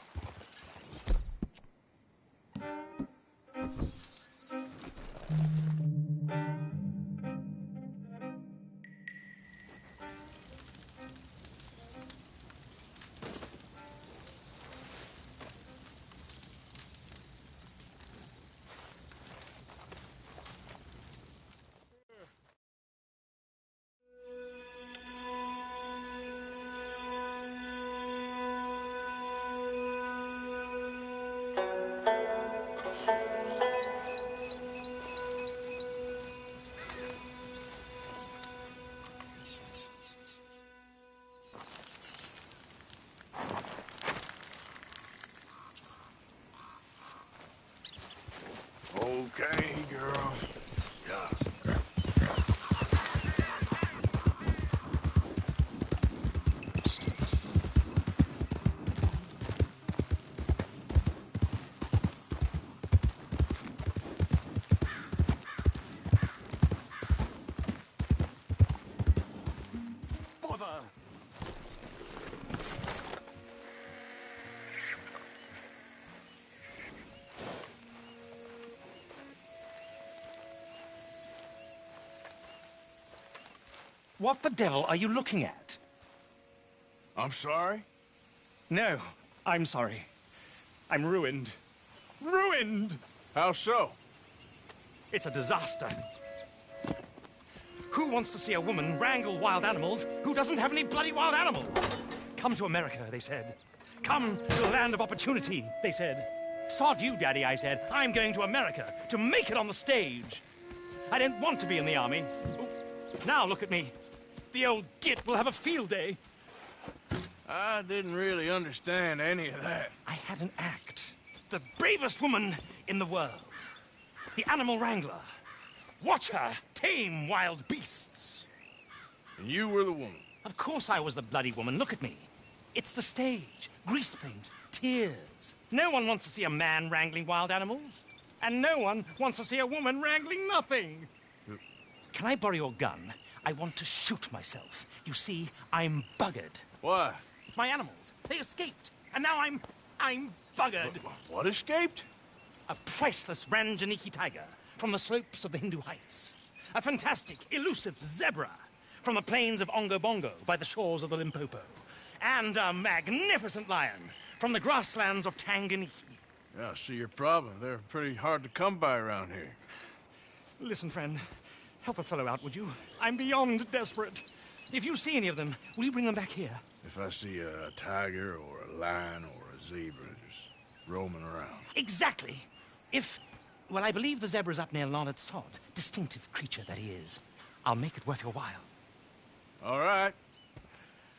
What the devil are you looking at? I'm sorry? No, I'm sorry. I'm ruined. Ruined! How so? It's a disaster. Who wants to see a woman wrangle wild animals who doesn't have any bloody wild animals? Come to America, they said. Come to the land of opportunity, they said. Sod you, Daddy, I said. I'm going to America to make it on the stage. I didn't want to be in the army. Ooh, now look at me. The old git will have a field day. I didn't really understand any of that. I had an act. The bravest woman in the world. The animal wrangler. Watch her tame wild beasts. And you were the woman? Of course I was the bloody woman. Look at me. It's the stage. Grease paint. Tears. No one wants to see a man wrangling wild animals. And no one wants to see a woman wrangling nothing. Can I borrow your gun? I want to shoot myself. You see, I'm buggered. Why? My animals. They escaped. And now I'm buggered. What escaped? A priceless Ranjaniki tiger from the slopes of the Hindu Heights. A fantastic, elusive zebra from the plains of Ongo Bongo by the shores of the Limpopo. And a magnificent lion from the grasslands of Tanganyika. Yeah, I see your problem. They're pretty hard to come by around here. Listen, friend. Help a fellow out, would you? I'm beyond desperate. If you see any of them, will you bring them back here? If I see a tiger or a lion or a zebra just roaming around. Exactly. Well, I believe the zebra's up near Larned Sod. Distinctive creature that he is. I'll make it worth your while. All right,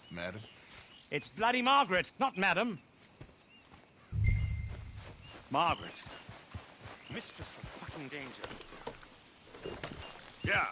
madam. It's bloody Margaret, not madam. Margaret. Mistress of fucking danger. Yeah.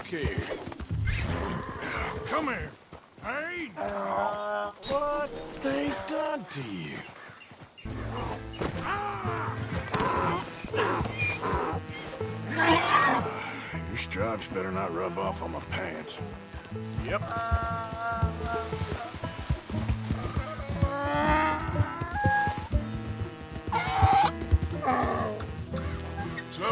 Here. Come here. Hey! What they done to you? Your stripes better not rub off on my pants. Yep. So,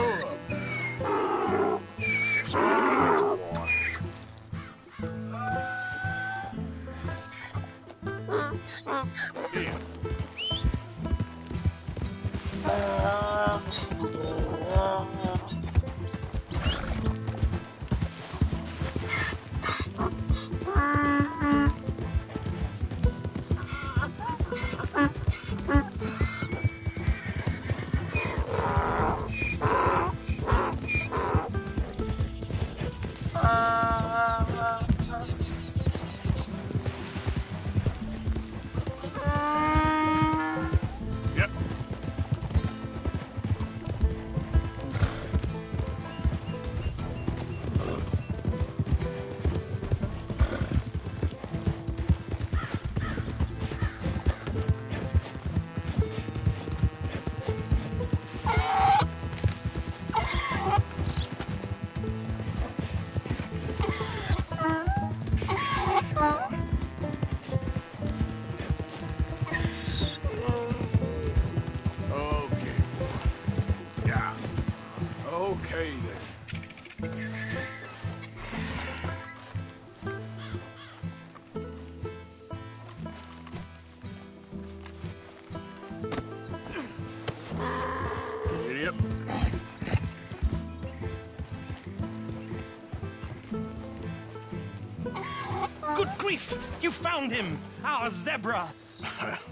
Good grief! You found him! Our zebra!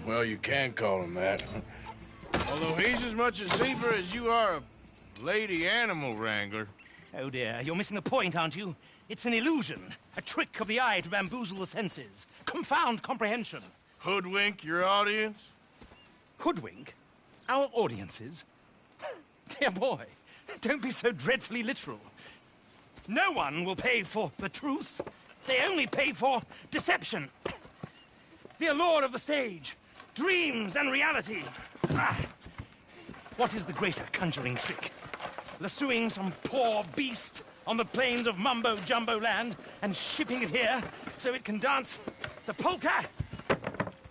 Well, you can call him that. Although he's as much a zebra as you are a lady animal wrangler. Oh dear, you're missing the point, aren't you? It's an illusion. A trick of the eye to bamboozle the senses. Confound comprehension. Hoodwink your audience? Hoodwink? Our audiences? Dear boy, don't be so dreadfully literal. No one will pay for the truth. They only pay for deception. The allure of the stage. Dreams and reality. Ah. What is the greater conjuring trick? Lassoing some poor beast on the plains of mumbo-jumbo land and shipping it here so it can dance the polka?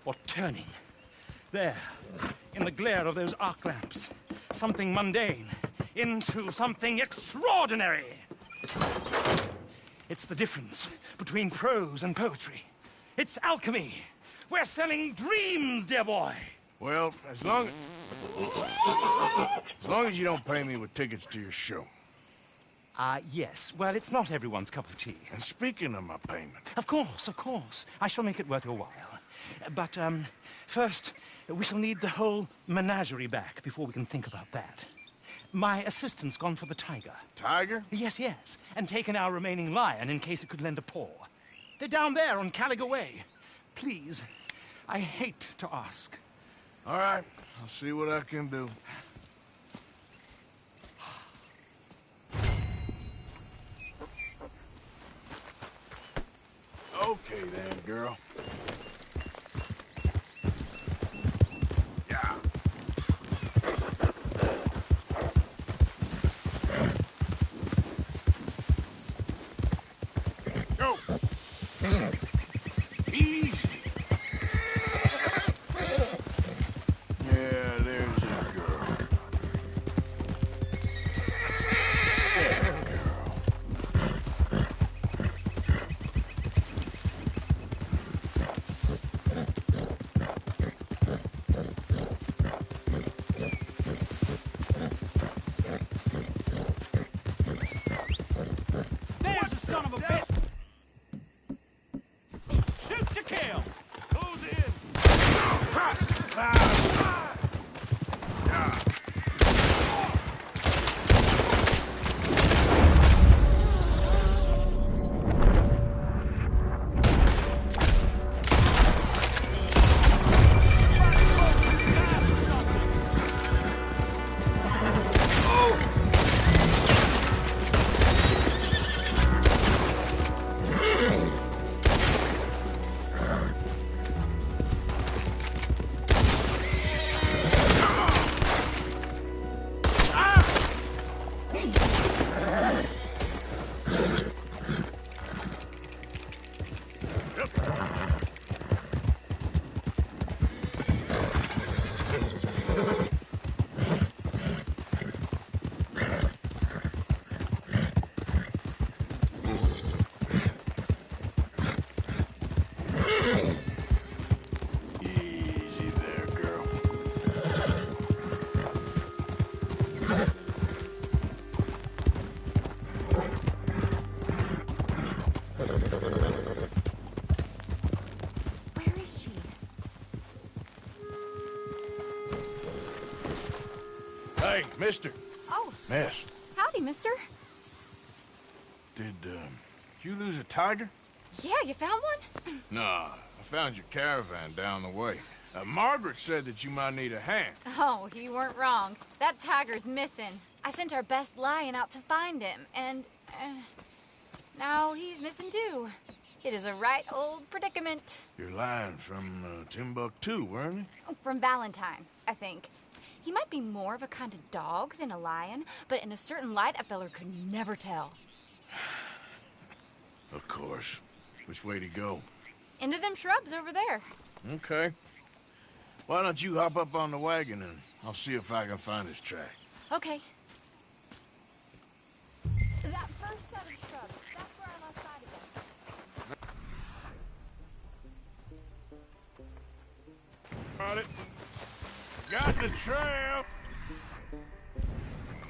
Or turning, there, in the glare of those arc lamps, something mundane into something extraordinary? It's the difference between prose and poetry. It's alchemy. We're selling dreams, dear boy. Well, as long as you don't pay me with tickets to your show. Yes. Well, it's not everyone's cup of tea. And speaking of my payment... Of course, of course. I shall make it worth your while. But, first, we shall need the whole menagerie back before we can think about that. My assistant's gone for the tiger. Tiger? Yes, yes. And taken our remaining lion in case it could lend a paw. They're down there on Caliga Way. Please, I hate to ask. All right, I'll see what I can do. Okay then, girl. Yeah. Go. Easy. Yeah, there's your girl. There, girl. There's the son of a bitch! Shoot to kill! Who's in? Cross! Easy there, girl. Where is she? Hey, mister. Oh, Miss, howdy, mister. did you lose a tiger? Yeah, you found one? Nah, I found your caravan down the way. Margaret said that you might need a hand. Oh, you weren't wrong. That tiger's missing. I sent our best lion out to find him, and now he's missing too. It is a right old predicament. Your lion from Timbuktu, weren't he? From Valentine, I think. He might be more of a kind of dog than a lion, but in a certain light, a feller could never tell. Of course. Which way to go? Into them shrubs over there. Okay. Why don't you hop up on the wagon and I'll see if I can find his track. Okay. That first set of shrubs, that's where I lost sight of him. Got it. Got the trail.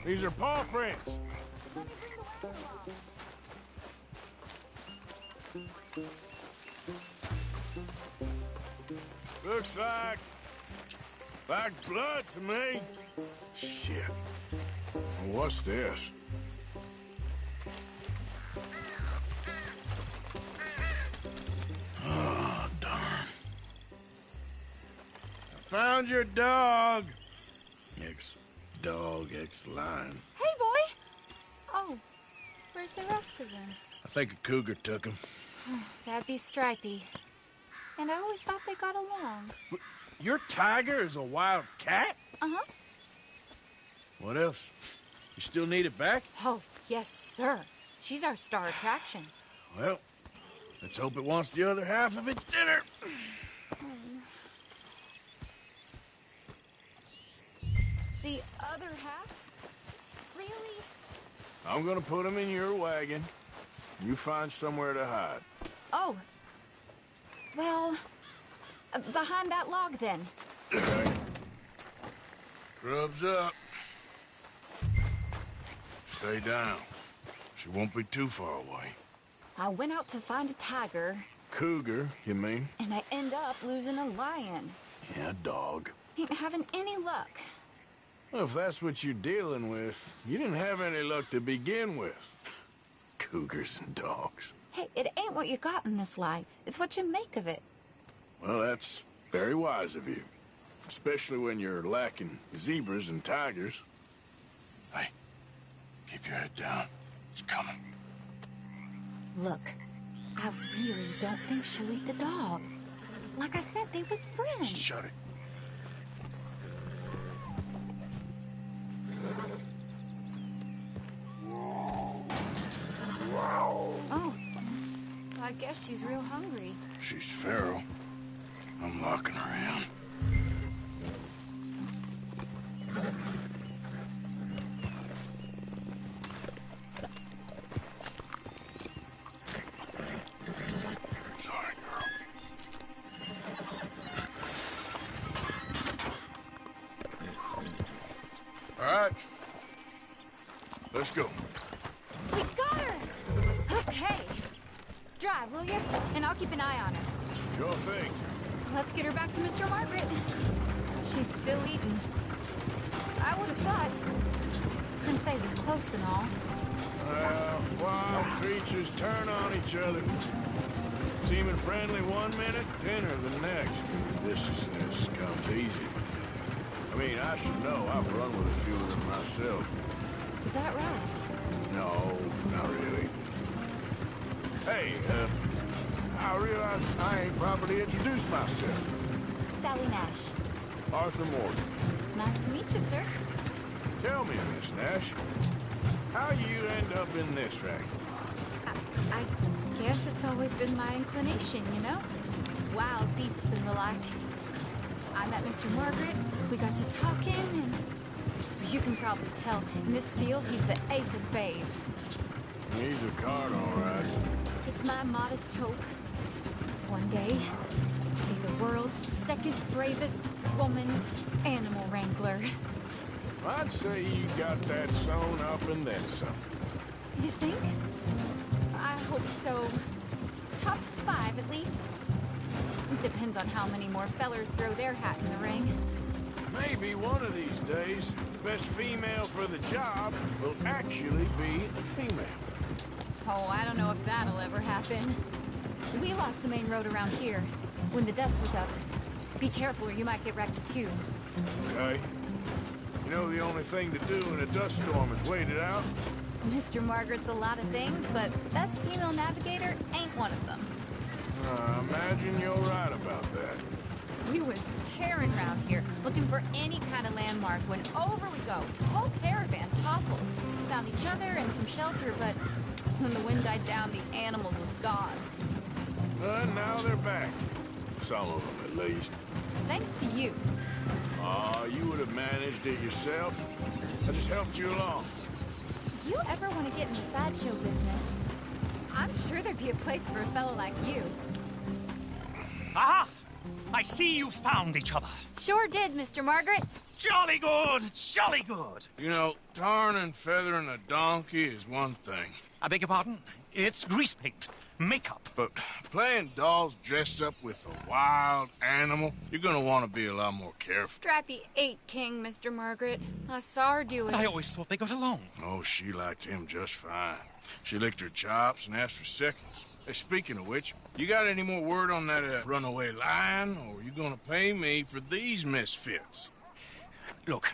These are paw prints. Let me bring the wagon along. Looks like blood to me. Shit. What's this? Oh, darn. I found your dog. Ex-dog, ex-lion. Hey, boy! Oh, where's the rest of them? I think a cougar took him. That'd be Stripey. And I always thought they got along. Your tiger is a wild cat? Uh-huh. What else? You still need it back? Oh, yes, sir. She's our star attraction. Well, let's hope it wants the other half of its dinner. The other half? Really? I'm gonna put him in your wagon. You find somewhere to hide. Oh. Well, behind that log, then. Okay. Grub's up. Stay down. She won't be too far away. I went out to find a tiger. Cougar, you mean? And I end up losing a lion. Yeah, dog. Ain't having any luck. Well, if that's what you're dealing with, you didn't have any luck to begin with. Cougars and dogs. Hey, it ain't what you got in this life. It's what you make of it. Well, that's very wise of you. Especially when you're lacking zebras and tigers. Hey, keep your head down. It's coming. Look, I really don't think she'll eat the dog. Like I said, they was friends. Shut it. Oh, I guess she's real hungry. She's feral. I'm locking her in. Sorry, girl. All right. Let's go. We got her! Okay. Drive, will you? And I'll keep an eye on her. Sure thing. Let's get her back to Mr. Margaret. She's still eating. I would have thought, since they was close and all. Well, wild creatures turn on each other. Seeming friendly one minute, dinner the next. Viciousness comes easy. I mean, I should know. I've run with a few of them myself. Is that right? No, not really. Hey, I realize I ain't properly introduced myself. Sally Nash. Arthur Morgan. Nice to meet you, sir. Tell me, Miss Nash, how you end up in this racket? I guess it's always been my inclination, you know? Wild beasts and the like. I met Mr. Margaret, we got to talking, and you can probably tell, in this field, he's the ace of spades. He's a card, all right. It's my modest hope, one day, to be the world's second bravest woman animal wrangler. I'd say you got that sewn up and then some. You think? I hope so. Top 5, at least. Depends on how many more fellers throw their hat in the ring. Maybe one of these days, the best female for the job will actually be a female. Oh, I don't know if that'll ever happen. We lost the main road around here when the dust was up. Be careful or you might get wrecked too. Okay. You know the only thing to do in a dust storm is wait it out? Mr. Margaret's a lot of things, but best female navigator ain't one of them. I imagine you're right about that. We was tearing around here, looking for any kind of landmark when over we go. The whole caravan toppled. Found each other and some shelter, but when the wind died down, the animals was gone. And now they're back. Some of them, at least. Thanks to you. You would have managed it yourself. I just helped you along. If you ever want to get in the sideshow business, I'm sure there'd be a place for a fellow like you. Aha! I see you found each other. Sure did, Mr. Margaret. Jolly good, jolly good. You know, tarring and feathering a donkey is one thing. I beg your pardon? It's grease paint. makeup. But playing dolls dressed up with a wild animal, you're gonna want to be a lot more careful. Strappy ate King, Mr. Margaret. I saw her do it. I always thought they got along. Oh, she liked him just fine. She licked her chops and asked for seconds. Hey, speaking of which, you got any more word on that runaway lion, or are you gonna pay me for these misfits? Look,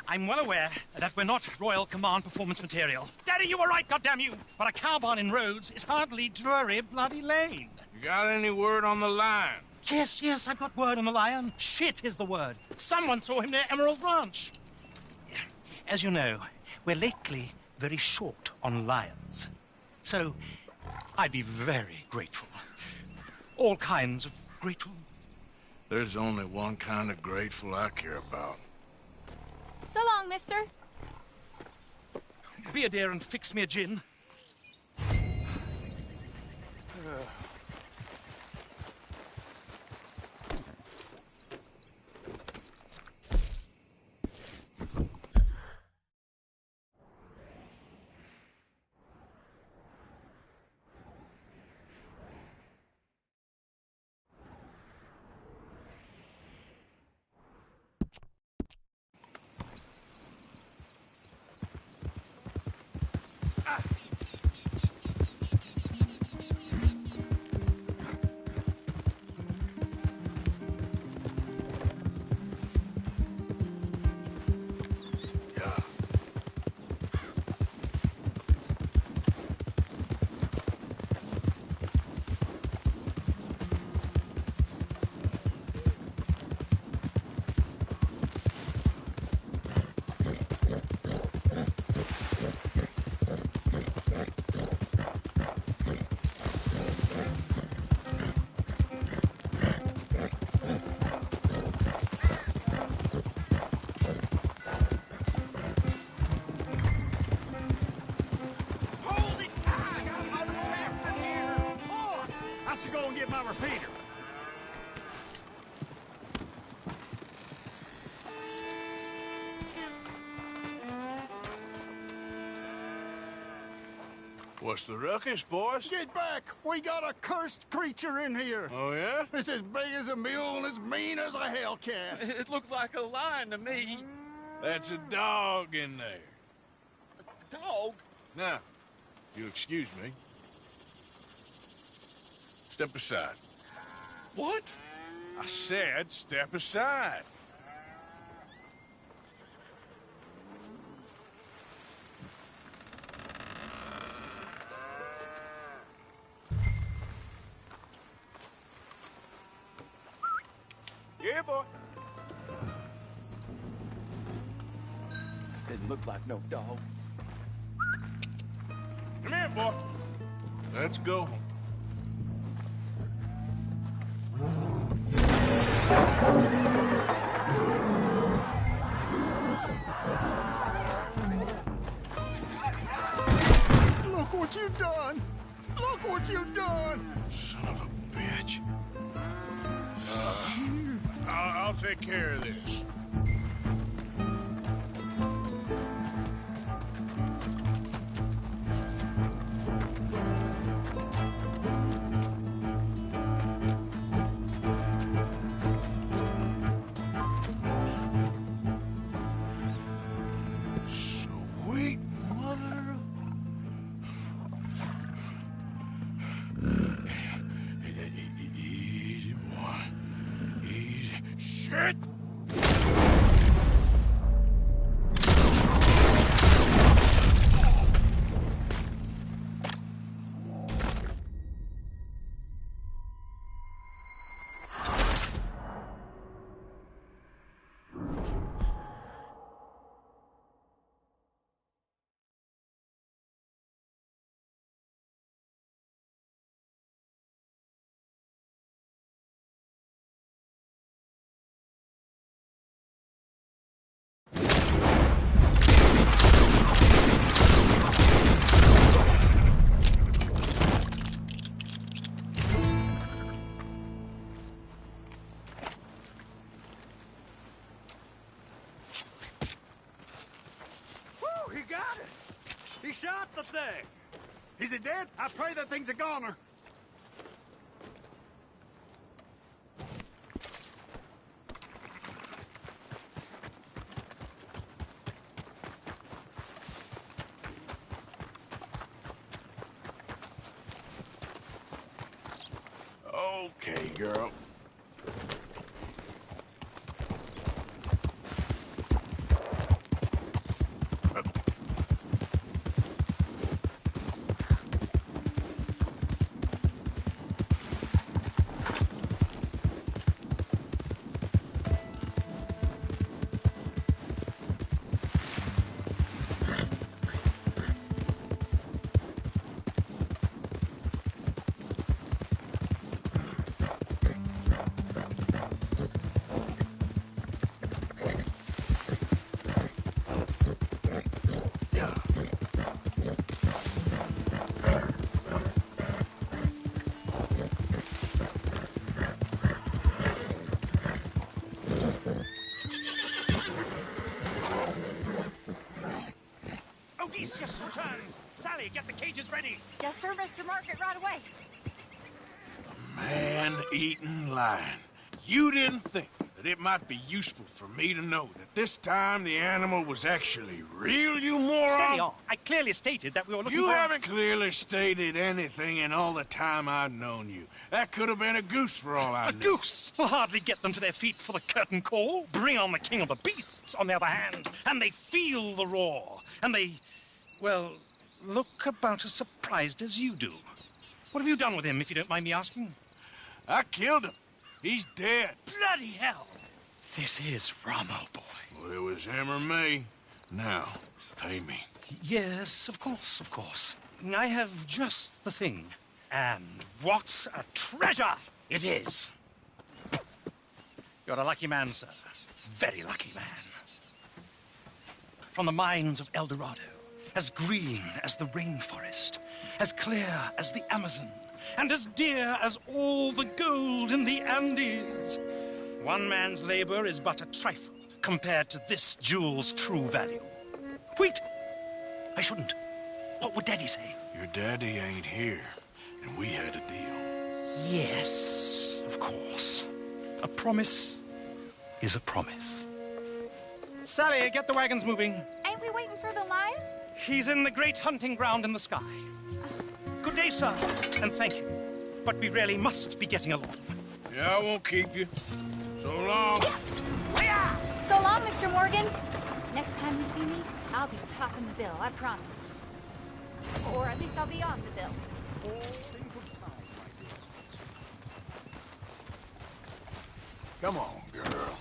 I'm well aware that we're not Royal Command performance material. Daddy, you were right, goddammit! But a cow barn in Rhodes is hardly Drury Bloody Lane. You got any word on the lion? Yes, I've got word on the lion. Shit is the word. Someone saw him near Emerald Ranch. As you know, we're lately very short on lions. So, I'd be very grateful. All kinds of grateful. There's only one kind of grateful I care about. So long, mister. Be a dear and fix me a gin. My repeater. What's the ruckus, boys? Get back! We got a cursed creature in here. Oh, yeah? It's as big as a mule and as mean as a hellcat. It looked like a lion to me. That's a dog in there. A dog? Now, you'll excuse me. Step aside. What? I said step aside. Yeah, boy. Didn't look like no dog. Come here, boy. Let's go. Look what you've done! Look what you've done! Son of a bitch. I'll take care of this. Sweet mother. Easy, boy. Easy. Shit! Woo, he got it! He shot the thing! Is it dead? I pray that thing's a goner. Okay, girl. Odysseus returns! Sally, get the cages ready! Yes, sir, Mr. Margaret, right away. Man-eating lion. You didn't think that it might be useful for me to know that this time the animal was actually real, you moron? Steady on. I clearly stated that we were looking You for... haven't clearly stated anything in all the time I've known you. That could have been a goose for all I know. A goose will hardly get them to their feet for the curtain call. Bring on the king of the beasts, on the other hand, and they feel the roar. And they, well, look about as surprised as you do. What have you done with him, if you don't mind me asking? I killed him. He's dead. Bloody hell! This is Ramo, boy. Well, it was him or me. Now, pay me. Yes, of course, of course. I have just the thing. And what a treasure it is! You're a lucky man, sir. Very lucky man. From the mines of El Dorado, as green as the rainforest, as clear as the Amazon, and as dear as all the gold in the Andes. One man's labor is but a trifle compared to this jewel's true value. Wait! I shouldn't. What would Daddy say? Your daddy ain't here, and we had a deal. Yes, of course. A promise is a promise. Sally, get the wagons moving. Ain't we waiting for the lion? He's in the great hunting ground in the sky. Good day, sir, and thank you. But we really must be getting along. Yeah, I won't keep you. So long. So long, Mr. Morgan. Next time you see me, I'll be topping the bill, I promise. Or at least I'll be on the bill. Come on, girl.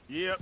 Yep.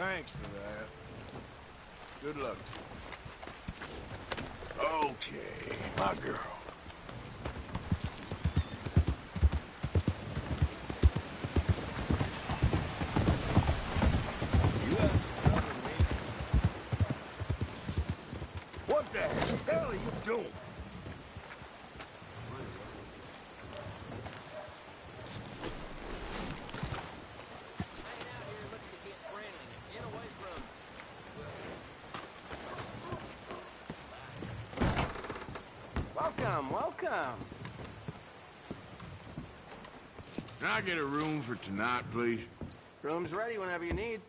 Thanks for that. Good luck to you. Okay, my girl. What the hell are you doing? Welcome, welcome. Can I get a room for tonight, please? Room's ready whenever you need.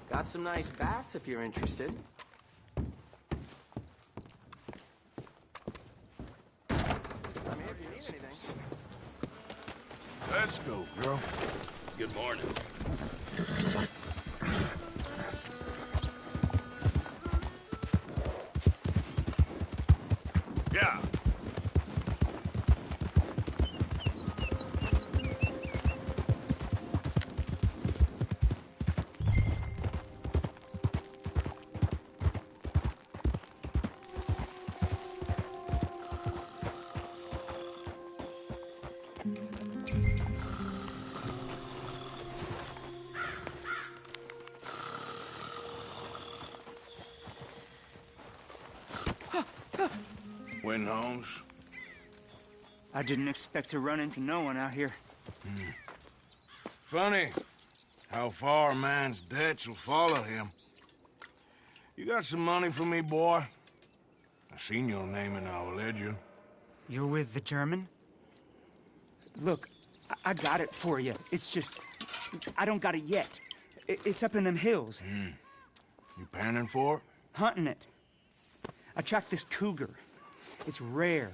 Got some nice bass if you're interested. I'm here if you need anything. Let's go, girl. Good morning. Yeah. Win, Holmes. I didn't expect to run into no one out here. Funny how far a man's debts will follow him. You got some money for me, boy? I seen your name in our ledger. You're with the German? Look, I got it for you. It's just, I don't got it yet. It's up in them hills. You panning for it? Hunting it. I tracked this cougar. It's rare.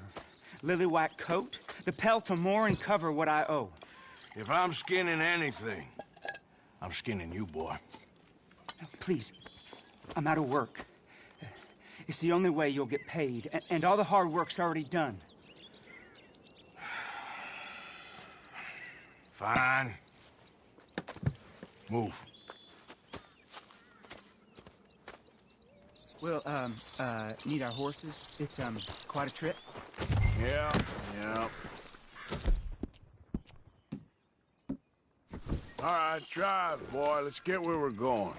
Lily-white coat. The pelt will more and cover what I owe. If I'm skinning anything, I'm skinning you, boy. Please, I'm out of work. It's the only way you'll get paid, and all the hard work's already done. Fine. Move. Well, need our horses? It's, quite a trip. Yeah. All right, drive, boy. Let's get where we're going.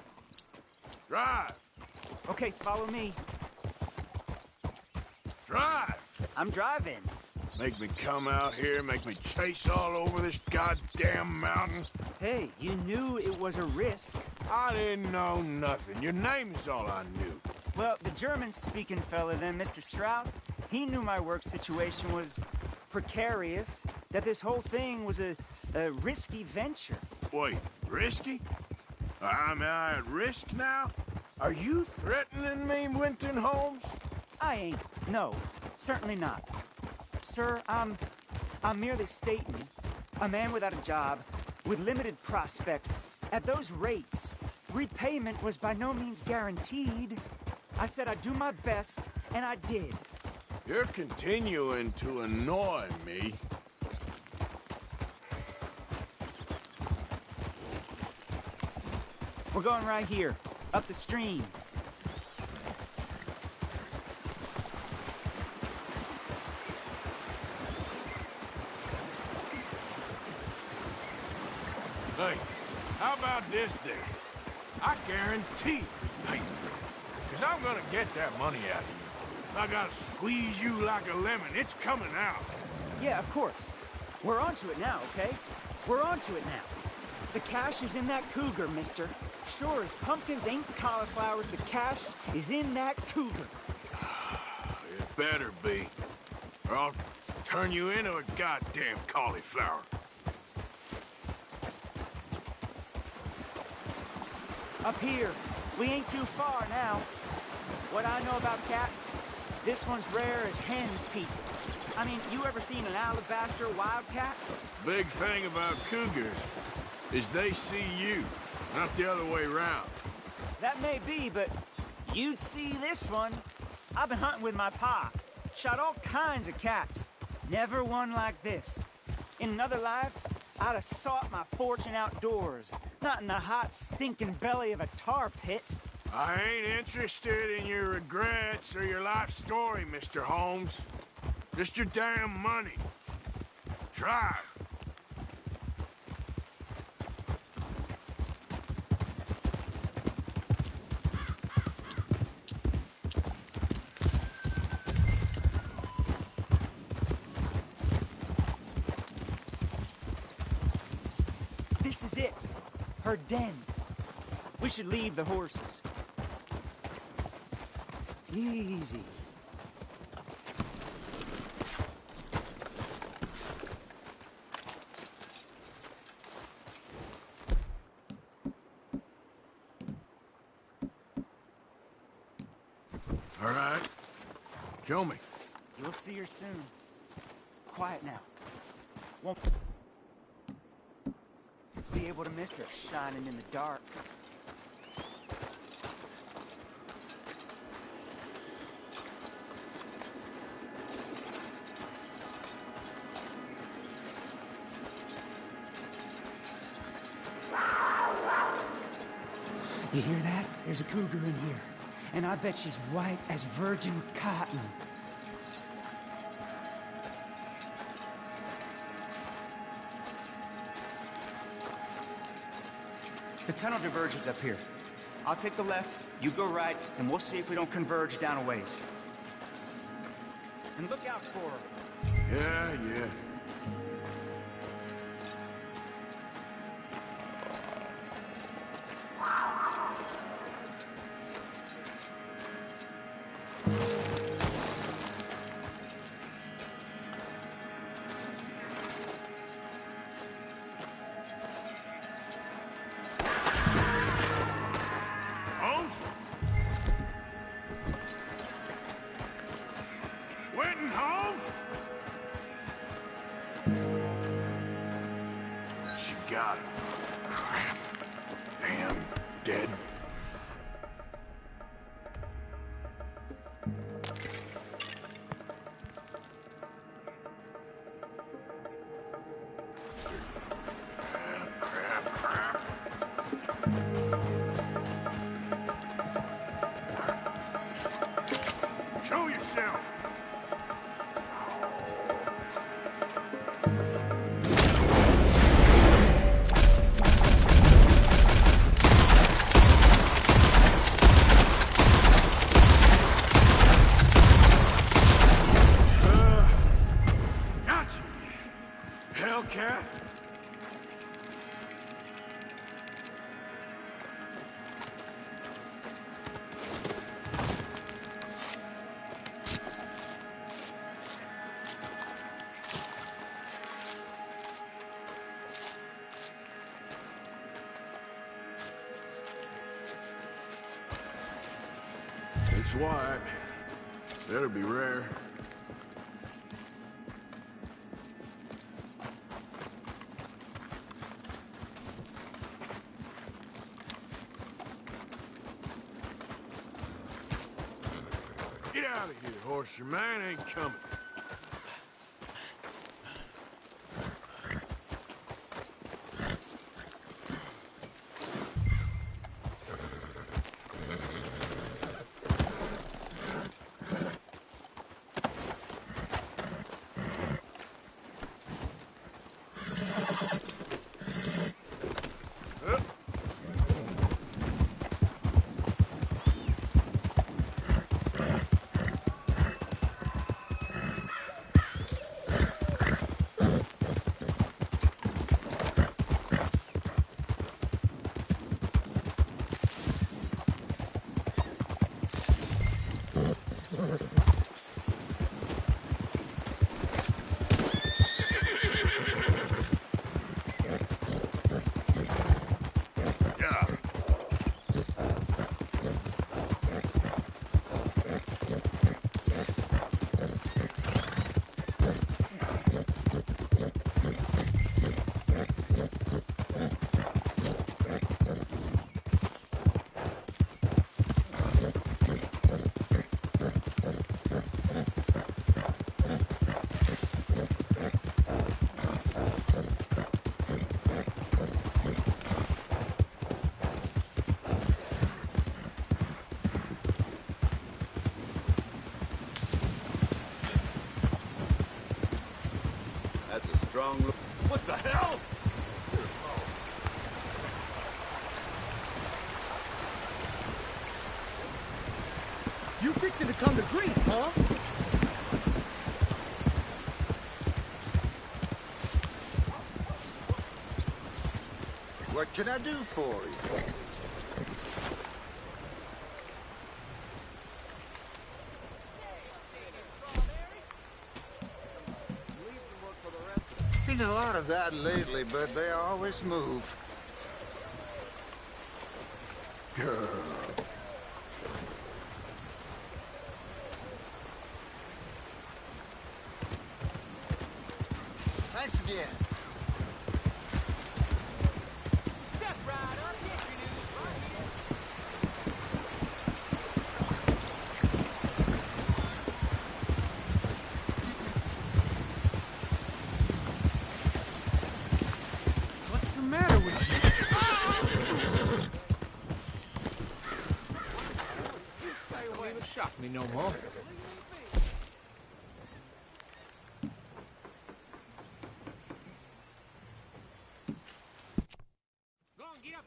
Drive! Okay, follow me. Drive! I'm driving. Make me come out here, make me chase all over this goddamn mountain. Hey, you knew it was a risk. I didn't know nothing. Your name is all I knew. Well, the German-speaking fella then, Mr. Strauss, he knew my work situation was precarious, that this whole thing was a risky venture. Wait, risky? Am I at risk now? Are you threatening me, Winton Holmes? I ain't. No, certainly not. Sir, I'm merely stating, a man without a job, with limited prospects, at those rates, repayment was by no means guaranteed. I said I'd do my best, and I did. You're continuing to annoy me. We're going right here, up the stream. Hey, this then. I guarantee we pay. Because I'm gonna get that money out of you. I gotta squeeze you like a lemon. It's coming out. Yeah, of course. We're onto it now, okay? We're onto it now. The cash is in that cougar, mister. Sure as pumpkins ain't cauliflowers, the cash is in that cougar. It better be. Or I'll turn you into a goddamn cauliflower. Up here. We ain't too far now. What I know about cats, this one's rare as hen's teeth. I mean, you ever seen an alabaster wildcat? Big thing about cougars is they see you, not the other way around. That may be, but you'd see this one. I've been hunting with my pa. Shot all kinds of cats. Never one like this. In another life, I'd have sought my fortune outdoors, not in the hot, stinking belly of a tar pit. I ain't interested in your regrets or your life story, Mr. Holmes. Just your damn money. Drive. This is it. Her den. We should leave the horses. Easy. All right. Show me. You'll see her soon. Quiet now. Won't be able to miss her shining in the dark. You hear that? There's a cougar in here. And I bet she's white as virgin cotton. The tunnel diverges up here. I'll take the left, you go right, and we'll see if we don't converge down a ways. And look out for her. Yeah. Holmes? Winton Holmes? She got it. Crap. Damn dead. Crap. Show yourself. Got you, Hellcat. It's white. Better be rare. Get out of here, horse. Your man ain't coming. That's a strong look. What the hell? You fixing to come to grief, huh? What can I do for you? Seen a lot of that lately, but they always move. Girl. Thanks again. Step right up, get your news right here. What's the matter with you? Don't even shock me no more. Go on, get up.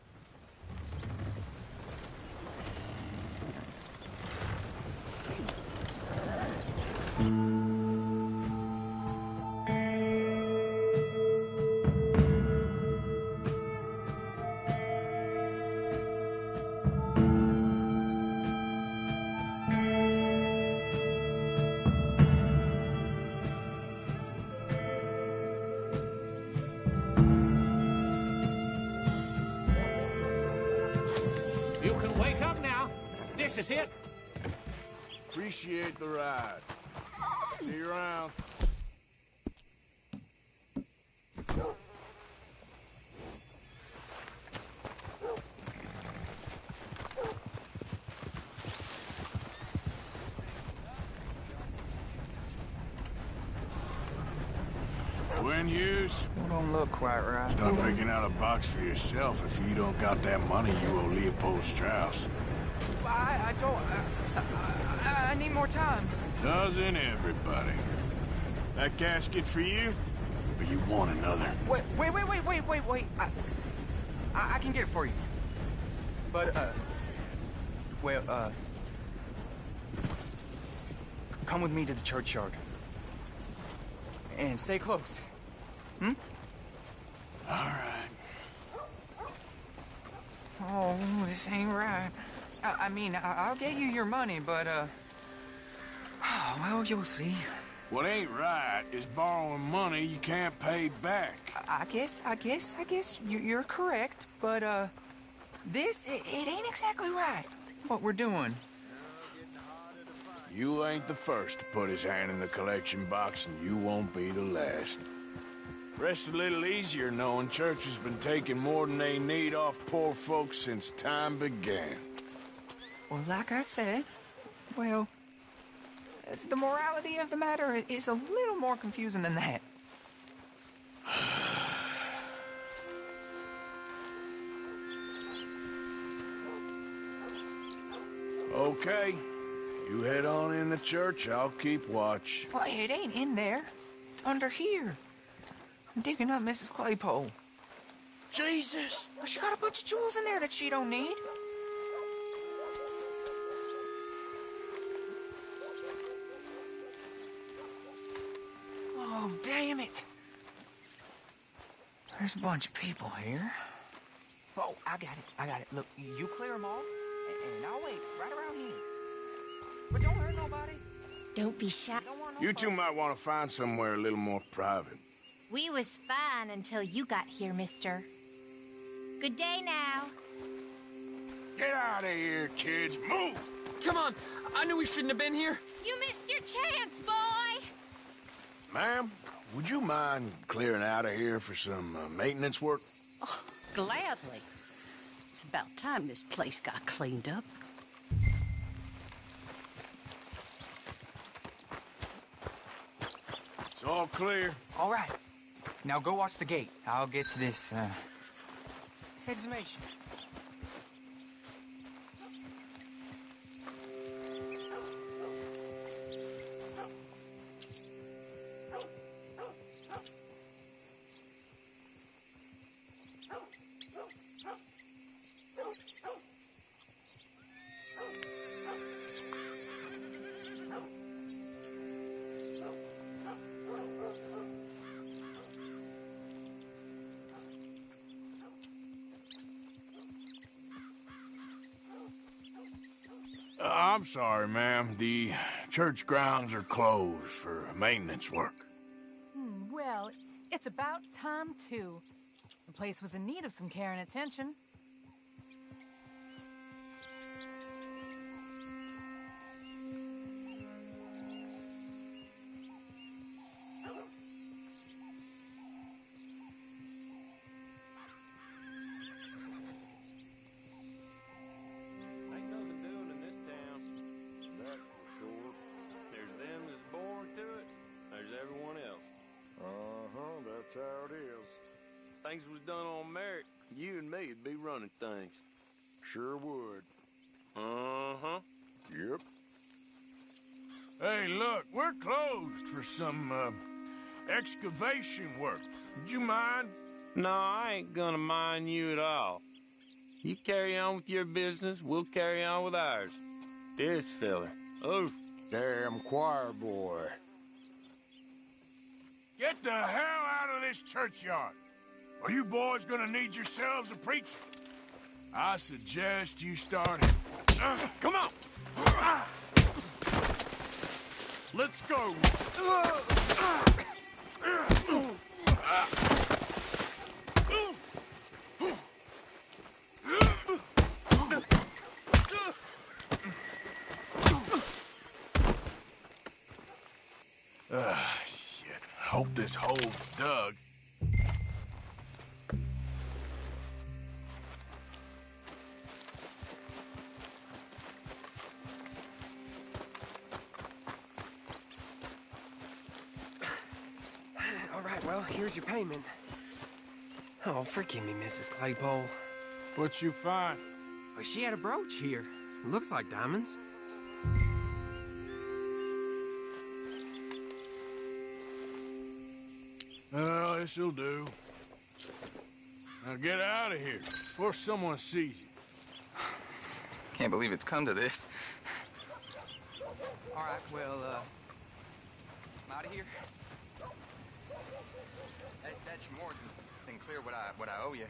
You can wake up now. This is it. Appreciate the ride. See you around. Win Hughes? Don't look quite right. Start picking out a box for yourself if you don't got that money you owe Leopold Strauss. I don't... I need more time. Doesn't everybody? That casket for you? Or you want another? Wait. I can get it for you. But, come with me to the churchyard. And stay close. Hmm? All right. Oh, this ain't right. I mean, I'll get you your money, but, well, you'll see. What ain't right is borrowing money you can't pay back. I guess you're correct, but, this, it ain't exactly right, what we're doing. You ain't the first to put his hand in the collection box, and you won't be the last. Rest a little easier knowing church has been taking more than they need off poor folks since time began. Well, like I said, well, the morality of the matter is a little more confusing than that. Okay. You head on in the church, I'll keep watch. Well, it ain't in there. It's under here. I'm digging up Mrs. Claypole. Jesus! Well, she got a bunch of jewels in there that she don't need. Oh, damn it. There's a bunch of people here. Oh, I got it. Look, you clear them all, and I'll wait right around here. But don't hurt nobody. Don't be shy. You two might want to find somewhere a little more private. We was fine until you got here, mister. Good day now. Get out of here, kids. Move! Come on. I knew we shouldn't have been here. You missed your chance, boy! Ma'am, would you mind clearing out of here for some maintenance work? Oh, gladly. It's about time this place got cleaned up. It's all clear. All right. Now go watch the gate. I'll get to this, exhumation. I'm sorry, ma'am. The church grounds are closed for maintenance work. Well, it's about time, too. The place was in need of some care and attention. That's how it is. Things was done on merit, you and me'd be running things. Sure would. Uh-huh. Yep. Hey, look, we're closed for some, excavation work. Would you mind? No, I ain't gonna mind you at all. You carry on with your business, we'll carry on with ours. This fella. Oh, damn choir boy. Get the hell out of this churchyard. Are you boys gonna need yourselves a preacher? I suggest you start it. Come on! Let's go! Shit. Hope this hole's dug. All right, well, here's your payment. Oh, forgive me, Mrs. Claypole. What'd you find? Well, she had a brooch here. Looks like diamonds. Well, this'll do. Now get out of here before someone sees you. Can't believe it's come to this. All right, well, I'm out of here. That's more than clear what I owe you.